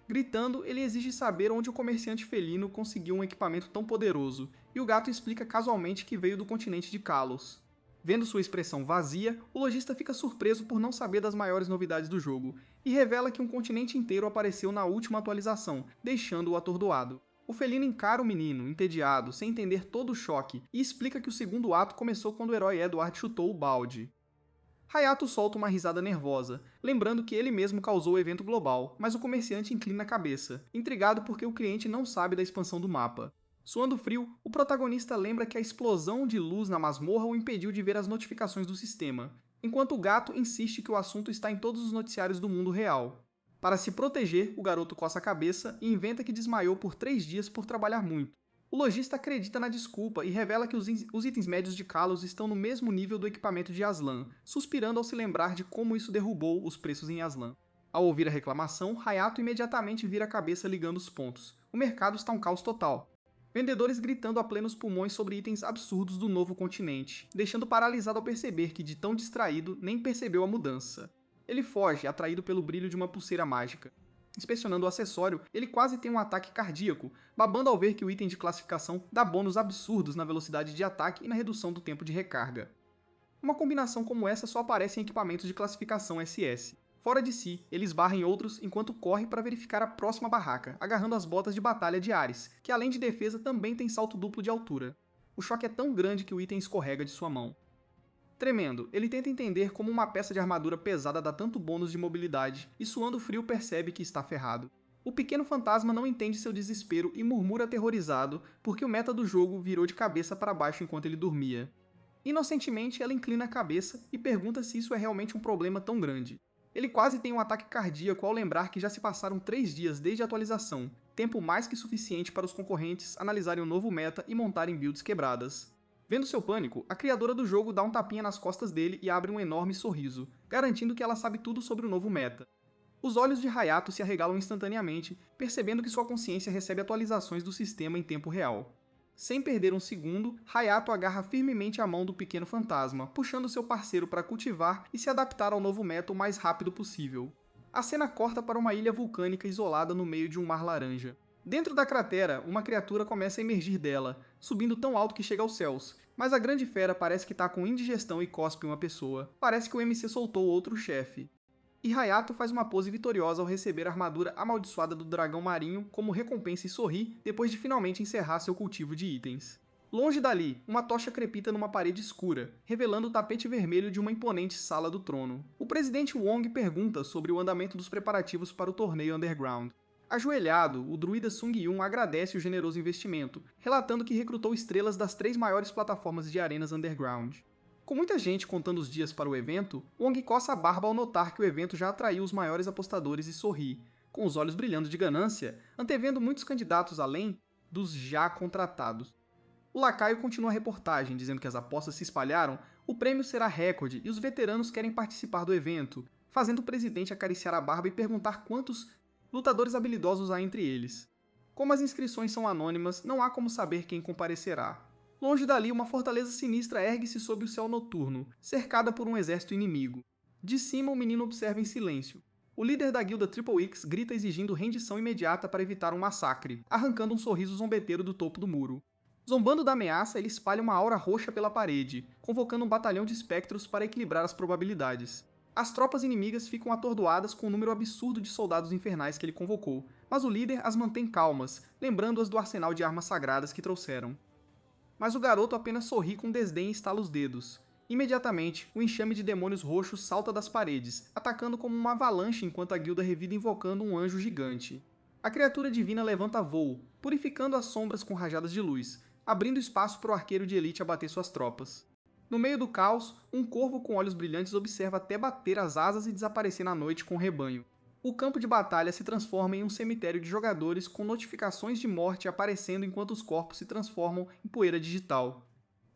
Gritando, ele exige saber onde o comerciante felino conseguiu um equipamento tão poderoso, e o gato explica casualmente que veio do continente de Kalos. Vendo sua expressão vazia, o lojista fica surpreso por não saber das maiores novidades do jogo, e revela que um continente inteiro apareceu na última atualização, deixando-o atordoado. O felino encara o menino, entediado, sem entender todo o choque, e explica que o segundo ato começou quando o herói Edward chutou o balde. Hayato solta uma risada nervosa, lembrando que ele mesmo causou o evento global, mas o comerciante inclina a cabeça, intrigado porque o cliente não sabe da expansão do mapa. Suando frio, o protagonista lembra que a explosão de luz na masmorra o impediu de ver as notificações do sistema, enquanto o gato insiste que o assunto está em todos os noticiários do mundo real. Para se proteger, o garoto coça a cabeça e inventa que desmaiou por 3 dias por trabalhar muito. O lojista acredita na desculpa e revela que os itens médios de Kalos estão no mesmo nível do equipamento de Aslan, suspirando ao se lembrar de como isso derrubou os preços em Aslan. Ao ouvir a reclamação, Hayato imediatamente vira a cabeça ligando os pontos. O mercado está um caos total. Vendedores gritando a plenos pulmões sobre itens absurdos do novo continente, deixando paralisado ao perceber que, de tão distraído, nem percebeu a mudança. Ele foge, atraído pelo brilho de uma pulseira mágica. Inspecionando o acessório, ele quase tem um ataque cardíaco, babando ao ver que o item de classificação dá bônus absurdos na velocidade de ataque e na redução do tempo de recarga. Uma combinação como essa só aparece em equipamentos de classificação SS. Fora de si, ele esbarra em outros enquanto corre para verificar a próxima barraca, agarrando as botas de batalha de Ares, que além de defesa também tem salto duplo de altura. O choque é tão grande que o item escorrega de sua mão. Tremendo, ele tenta entender como uma peça de armadura pesada dá tanto bônus de mobilidade, e suando frio percebe que está ferrado. O pequeno fantasma não entende seu desespero e murmura aterrorizado porque o meta do jogo virou de cabeça para baixo enquanto ele dormia. Inocentemente, ela inclina a cabeça e pergunta se isso é realmente um problema tão grande. Ele quase tem um ataque cardíaco ao lembrar que já se passaram 3 dias desde a atualização, tempo mais que suficiente para os concorrentes analisarem o novo meta e montarem builds quebradas. Vendo seu pânico, a criadora do jogo dá um tapinha nas costas dele e abre um enorme sorriso, garantindo que ela sabe tudo sobre o novo meta. Os olhos de Hayato se arregalam instantaneamente, percebendo que sua consciência recebe atualizações do sistema em tempo real. Sem perder um segundo, Hayato agarra firmemente a mão do pequeno fantasma, puxando seu parceiro para cultivar e se adaptar ao novo meta o mais rápido possível. A cena corta para uma ilha vulcânica isolada no meio de um mar laranja. Dentro da cratera, uma criatura começa a emergir dela, subindo tão alto que chega aos céus, mas a grande fera parece que está com indigestão e cospe uma pessoa. Parece que o MC soltou outro chefe. E Hayato faz uma pose vitoriosa ao receber a armadura amaldiçoada do dragão marinho como recompensa e sorri depois de finalmente encerrar seu cultivo de itens. Longe dali, uma tocha crepita numa parede escura, revelando o tapete vermelho de uma imponente sala do trono. O presidente Wong pergunta sobre o andamento dos preparativos para o torneio Underground. Ajoelhado, o druida Sung Yun agradece o generoso investimento, relatando que recrutou estrelas das 3 maiores plataformas de arenas Underground. Com muita gente contando os dias para o evento, Wong coça a barba ao notar que o evento já atraiu os maiores apostadores e sorri, com os olhos brilhando de ganância, antevendo muitos candidatos além dos já contratados. O lacaio continua a reportagem, dizendo que as apostas se espalharam, o prêmio será recorde e os veteranos querem participar do evento, fazendo o presidente acariciar a barba e perguntar quantos lutadores habilidosos há entre eles. Como as inscrições são anônimas, não há como saber quem comparecerá. Longe dali, uma fortaleza sinistra ergue-se sob o céu noturno, cercada por um exército inimigo. De cima, o menino observa em silêncio. O líder da guilda Triple X grita exigindo rendição imediata para evitar um massacre, arrancando um sorriso zombeteiro do topo do muro. Zombando da ameaça, ele espalha uma aura roxa pela parede, convocando um batalhão de espectros para equilibrar as probabilidades. As tropas inimigas ficam atordoadas com o número absurdo de soldados infernais que ele convocou, mas o líder as mantém calmas, lembrando-as do arsenal de armas sagradas que trouxeram. Mas o garoto apenas sorri com desdém e estala os dedos. Imediatamente, o enxame de demônios roxos salta das paredes, atacando como uma avalanche enquanto a guilda revida invocando um anjo gigante. A criatura divina levanta voo, purificando as sombras com rajadas de luz, abrindo espaço para o arqueiro de elite abater suas tropas. No meio do caos, um corvo com olhos brilhantes observa até bater as asas e desaparecer na noite com o rebanho. O campo de batalha se transforma em um cemitério de jogadores com notificações de morte aparecendo enquanto os corpos se transformam em poeira digital.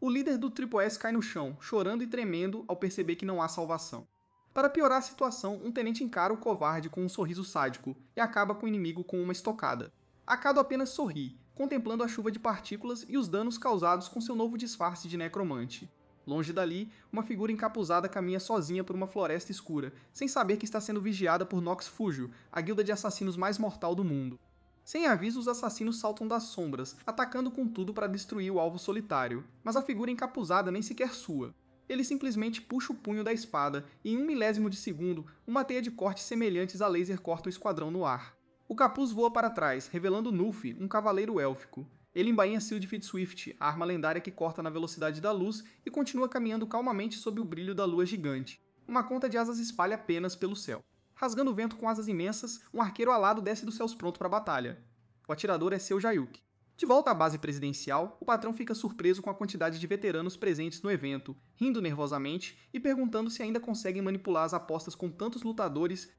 O líder do Triple S cai no chão, chorando e tremendo ao perceber que não há salvação. Para piorar a situação, um tenente encara o covarde com um sorriso sádico e acaba com o inimigo com uma estocada. Akado apenas sorri, contemplando a chuva de partículas e os danos causados com seu novo disfarce de necromante. Longe dali, uma figura encapuzada caminha sozinha por uma floresta escura, sem saber que está sendo vigiada por Nox Fujo, a guilda de assassinos mais mortal do mundo. Sem aviso, os assassinos saltam das sombras, atacando com tudo para destruir o alvo solitário, mas a figura encapuzada nem sequer sua. Ele simplesmente puxa o punho da espada e em 1 milésimo de segundo, uma teia de cortes semelhantes a laser corta o esquadrão no ar. O capuz voa para trás, revelando Nulf, um cavaleiro élfico. Ele embainha Sildfid Swift, a arma lendária que corta na velocidade da luz e continua caminhando calmamente sob o brilho da lua gigante. Uma conta de asas espalha apenas pelo céu. Rasgando o vento com asas imensas, um arqueiro alado desce dos céus pronto para a batalha. O atirador é Seu Jayuk. De volta à base presidencial, o patrão fica surpreso com a quantidade de veteranos presentes no evento, rindo nervosamente e perguntando se ainda conseguem manipular as apostas com tantos lutadores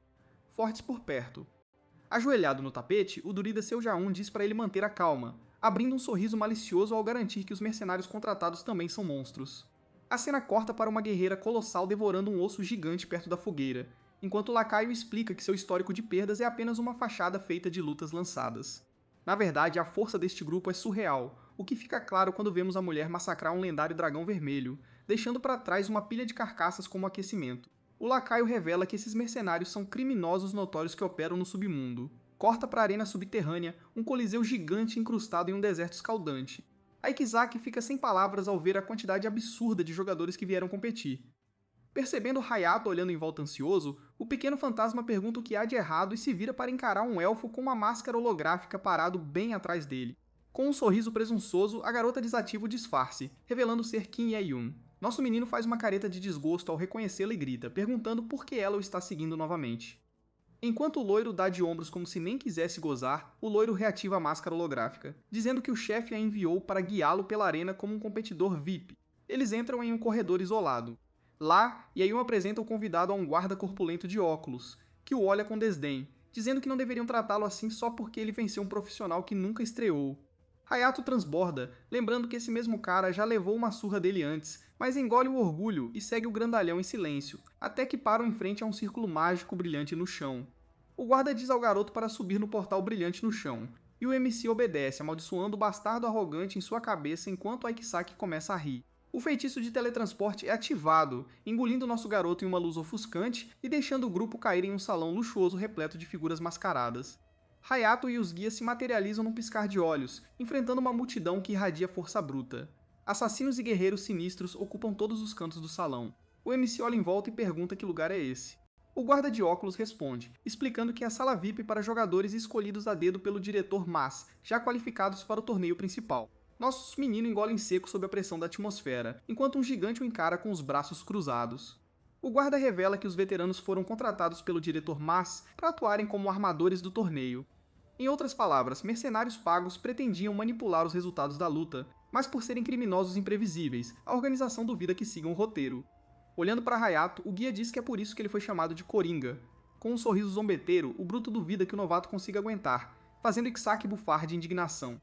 fortes por perto. Ajoelhado no tapete, o druida Seu Jaun diz para ele manter a calma, abrindo um sorriso malicioso ao garantir que os mercenários contratados também são monstros. A cena corta para uma guerreira colossal devorando um osso gigante perto da fogueira, enquanto o lacaio explica que seu histórico de perdas é apenas uma fachada feita de lutas lançadas. Na verdade, a força deste grupo é surreal, o que fica claro quando vemos a mulher massacrar um lendário dragão vermelho, deixando para trás uma pilha de carcaças como aquecimento. O lacaio revela que esses mercenários são criminosos notórios que operam no submundo. Corta para a arena subterrânea, um coliseu gigante incrustado em um deserto escaldante. A Ikizaki fica sem palavras ao ver a quantidade absurda de jogadores que vieram competir. Percebendo Hayato olhando em volta ansioso, o pequeno fantasma pergunta o que há de errado e se vira para encarar um elfo com uma máscara holográfica parado bem atrás dele. Com um sorriso presunçoso, a garota desativa o disfarce, revelando ser Kim Ye-yun. Nosso menino faz uma careta de desgosto ao reconhecê-la e grita, perguntando por que ela o está seguindo novamente. Enquanto o loiro dá de ombros como se nem quisesse gozar, o loiro reativa a máscara holográfica, dizendo que o chefe a enviou para guiá-lo pela arena como um competidor VIP. Eles entram em um corredor isolado. Lá, Ye-yun apresenta o convidado a um guarda corpulento de óculos, que o olha com desdém, dizendo que não deveriam tratá-lo assim só porque ele venceu um profissional que nunca estreou. Hayato transborda, lembrando que esse mesmo cara já levou uma surra dele antes, mas engole o orgulho e segue o grandalhão em silêncio, até que param em frente a um círculo mágico brilhante no chão. O guarda diz ao garoto para subir no portal brilhante no chão, e o MC obedece, amaldiçoando o bastardo arrogante em sua cabeça enquanto a Ikisaki começa a rir. O feitiço de teletransporte é ativado, engolindo nosso garoto em uma luz ofuscante e deixando o grupo cair em um salão luxuoso repleto de figuras mascaradas. Hayato e os guias se materializam num piscar de olhos, enfrentando uma multidão que irradia força bruta. Assassinos e guerreiros sinistros ocupam todos os cantos do salão. O MC olha em volta e pergunta que lugar é esse. O guarda de óculos responde, explicando que é a sala VIP para jogadores escolhidos a dedo pelo diretor Mas, já qualificados para o torneio principal. Nossos meninos engolem seco sob a pressão da atmosfera, enquanto um gigante o encara com os braços cruzados. O guarda revela que os veteranos foram contratados pelo diretor Mas para atuarem como armadores do torneio. Em outras palavras, mercenários pagos pretendiam manipular os resultados da luta, mas por serem criminosos imprevisíveis, a organização duvida que sigam o roteiro. Olhando para Hayato, o guia diz que é por isso que ele foi chamado de Coringa. Com um sorriso zombeteiro, o bruto duvida que o novato consiga aguentar, fazendo Ikisaki bufar de indignação.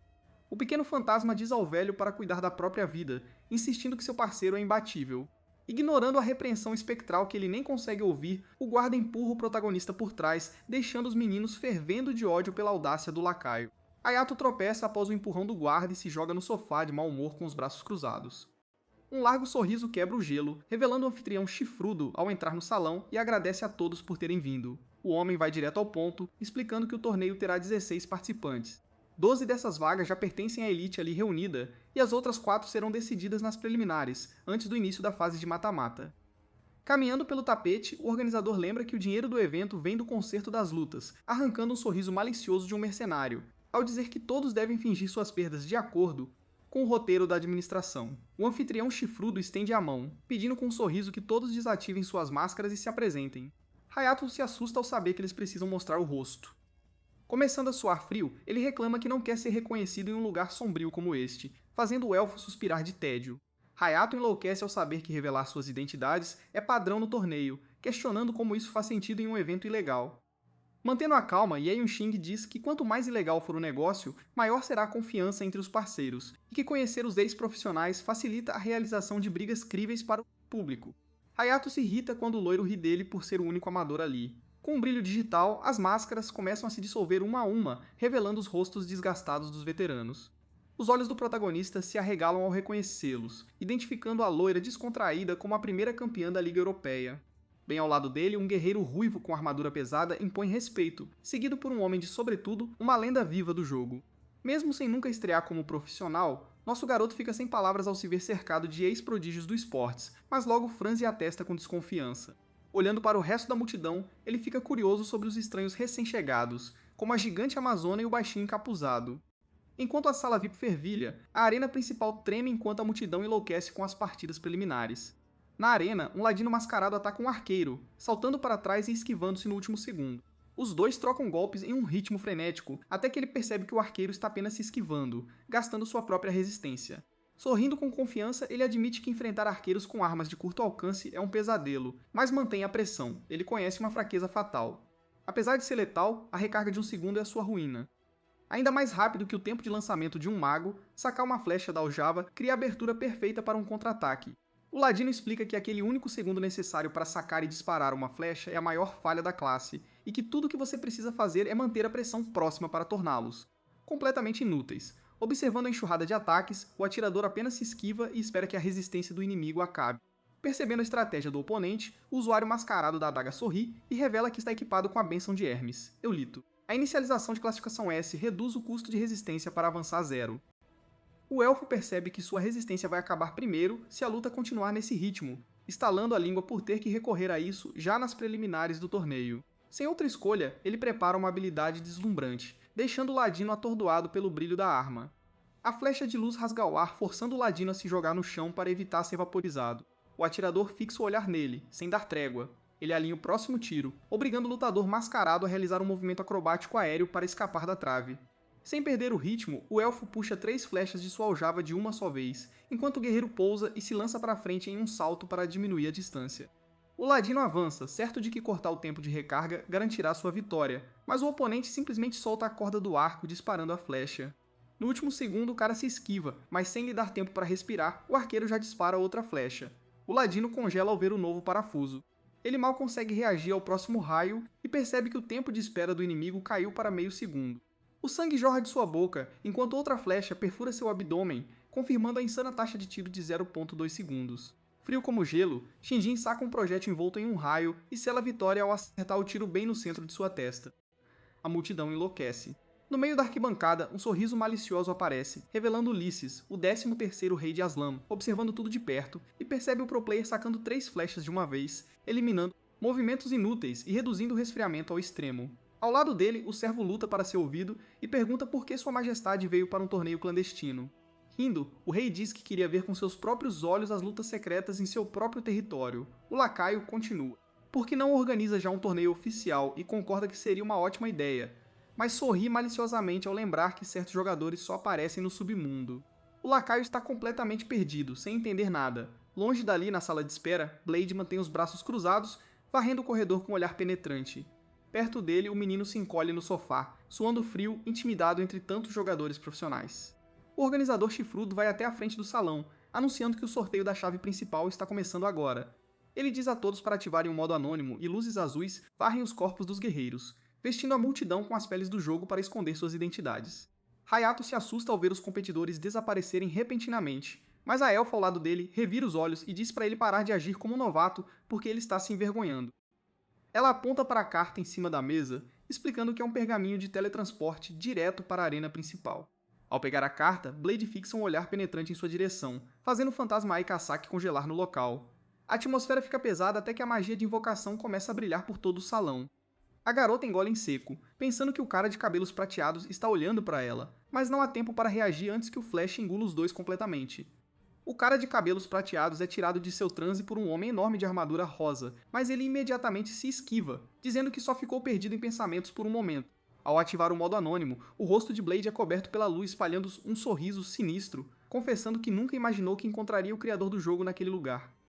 O pequeno fantasma diz ao velho para cuidar da própria vida, insistindo que seu parceiro é imbatível. Ignorando a repreensão espectral que ele nem consegue ouvir, o guarda empurra o protagonista por trás, deixando os meninos fervendo de ódio pela audácia do lacaio. Hayato tropeça após o empurrão do guarda e se joga no sofá de mau humor com os braços cruzados. Um largo sorriso quebra o gelo, revelando o anfitrião chifrudo ao entrar no salão e agradece a todos por terem vindo. O homem vai direto ao ponto, explicando que o torneio terá 16 participantes. 12 dessas vagas já pertencem à elite ali reunida, e as outras 4 serão decididas nas preliminares, antes do início da fase de mata-mata. Caminhando pelo tapete, o organizador lembra que o dinheiro do evento vem do concerto das lutas, arrancando um sorriso malicioso de um mercenário, ao dizer que todos devem fingir suas perdas de acordo com o roteiro da administração. O anfitrião chifrudo estende a mão, pedindo com um sorriso que todos desativem suas máscaras e se apresentem. Hayato se assusta ao saber que eles precisam mostrar o rosto. Começando a suar frio, ele reclama que não quer ser reconhecido em um lugar sombrio como este, fazendo o elfo suspirar de tédio. Hayato enlouquece ao saber que revelar suas identidades é padrão no torneio, questionando como isso faz sentido em um evento ilegal. Mantendo a calma, Ye Yuanxing diz que quanto mais ilegal for o negócio, maior será a confiança entre os parceiros, e que conhecer os ex-profissionais facilita a realização de brigas críveis para o público. Hayato se irrita quando o loiro ri dele por ser o único amador ali. Com um brilho digital, as máscaras começam a se dissolver uma a uma, revelando os rostos desgastados dos veteranos. Os olhos do protagonista se arregalam ao reconhecê-los, identificando a loira descontraída como a primeira campeã da Liga Europeia. Bem ao lado dele, um guerreiro ruivo com armadura pesada impõe respeito, seguido por um homem de sobretudo, uma lenda viva do jogo. Mesmo sem nunca estrear como profissional, nosso garoto fica sem palavras ao se ver cercado de ex-prodígios do esportes, mas logo franze a testa com desconfiança. Olhando para o resto da multidão, ele fica curioso sobre os estranhos recém-chegados, como a gigante amazona e o baixinho encapuzado. Enquanto a sala VIP fervilha, a arena principal treme enquanto a multidão enlouquece com as partidas preliminares. Na arena, um ladino mascarado ataca um arqueiro, saltando para trás e esquivando-se no último segundo. Os dois trocam golpes em um ritmo frenético, até que ele percebe que o arqueiro está apenas se esquivando, gastando sua própria resistência. Sorrindo com confiança, ele admite que enfrentar arqueiros com armas de curto alcance é um pesadelo, mas mantém a pressão, ele conhece uma fraqueza fatal. Apesar de ser letal, a recarga de um segundo é a sua ruína. Ainda mais rápido que o tempo de lançamento de um mago, sacar uma flecha da aljava cria a abertura perfeita para um contra-ataque. O ladino explica que aquele único segundo necessário para sacar e disparar uma flecha é a maior falha da classe, e que tudo o que você precisa fazer é manter a pressão próxima para torná-los completamente inúteis. Observando a enxurrada de ataques, o atirador apenas se esquiva e espera que a resistência do inimigo acabe. Percebendo a estratégia do oponente, o usuário mascarado da adaga sorri e revela que está equipado com a bênção de Hermes, Eulito. A inicialização de classificação S reduz o custo de resistência para avançar a 0. O elfo percebe que sua resistência vai acabar primeiro se a luta continuar nesse ritmo, estalando a língua por ter que recorrer a isso já nas preliminares do torneio. Sem outra escolha, ele prepara uma habilidade deslumbrante, deixando o ladino atordoado pelo brilho da arma. A flecha de luz rasga o ar, forçando o ladino a se jogar no chão para evitar ser vaporizado. O atirador fixa o olhar nele, sem dar trégua. Ele alinha o próximo tiro, obrigando o lutador mascarado a realizar um movimento acrobático aéreo para escapar da trave. Sem perder o ritmo, o elfo puxa 3 flechas de sua aljava de uma só vez, enquanto o guerreiro pousa e se lança para frente em um salto para diminuir a distância. O ladino avança, certo de que cortar o tempo de recarga garantirá sua vitória, mas o oponente simplesmente solta a corda do arco disparando a flecha. No último segundo, o cara se esquiva, mas sem lhe dar tempo para respirar, o arqueiro já dispara outra flecha. O ladino congela ao ver o novo parafuso. Ele mal consegue reagir ao próximo raio e percebe que o tempo de espera do inimigo caiu para meio segundo. O sangue jorra de sua boca, enquanto outra flecha perfura seu abdômen, confirmando a insana taxa de tiro de 0.2 segundos. Frio como gelo, Shinjin saca um projétil envolto em um raio e sela a vitória ao acertar o tiro bem no centro de sua testa. A multidão enlouquece. No meio da arquibancada, um sorriso malicioso aparece, revelando Ulisses, o 13º rei de Aslam, observando tudo de perto, e percebe o pro player sacando 3 flechas de uma vez, eliminando movimentos inúteis e reduzindo o resfriamento ao extremo. Ao lado dele, o servo luta para ser ouvido e pergunta por que sua majestade veio para um torneio clandestino. Rindo, o rei diz que queria ver com seus próprios olhos as lutas secretas em seu próprio território. O lacaio continua. Por que não organiza já um torneio oficial e concorda que seria uma ótima ideia, mas sorri maliciosamente ao lembrar que certos jogadores só aparecem no submundo. O lacaio está completamente perdido, sem entender nada. Longe dali, na sala de espera, Blade mantém os braços cruzados, varrendo o corredor com um olhar penetrante. Perto dele, o menino se encolhe no sofá, suando frio, intimidado entre tantos jogadores profissionais. O organizador chifrudo vai até a frente do salão, anunciando que o sorteio da chave principal está começando agora. Ele diz a todos para ativarem o modo anônimo e luzes azuis varrem os corpos dos guerreiros, vestindo a multidão com as peles do jogo para esconder suas identidades. Hayato se assusta ao ver os competidores desaparecerem repentinamente, mas a elfa ao lado dele revira os olhos e diz para ele parar de agir como um novato porque ele está se envergonhando. Ela aponta para a carta em cima da mesa, explicando que é um pergaminho de teletransporte direto para a arena principal. Ao pegar a carta, Blade fixa um olhar penetrante em sua direção, fazendo o fantasma Ai Kasaki congelar no local. A atmosfera fica pesada até que a magia de invocação começa a brilhar por todo o salão. A garota engole em seco, pensando que o cara de cabelos prateados está olhando para ela, mas não há tempo para reagir antes que o Flash engula os dois completamente. O cara de cabelos prateados é tirado de seu transe por um homem enorme de armadura rosa, mas ele imediatamente se esquiva, dizendo que só ficou perdido em pensamentos por um momento. Ao ativar o modo anônimo, o rosto de Blade é coberto pela luz espalhando um sorriso sinistro, confessando que nunca imaginou que encontraria o criador do jogo naquele lugar.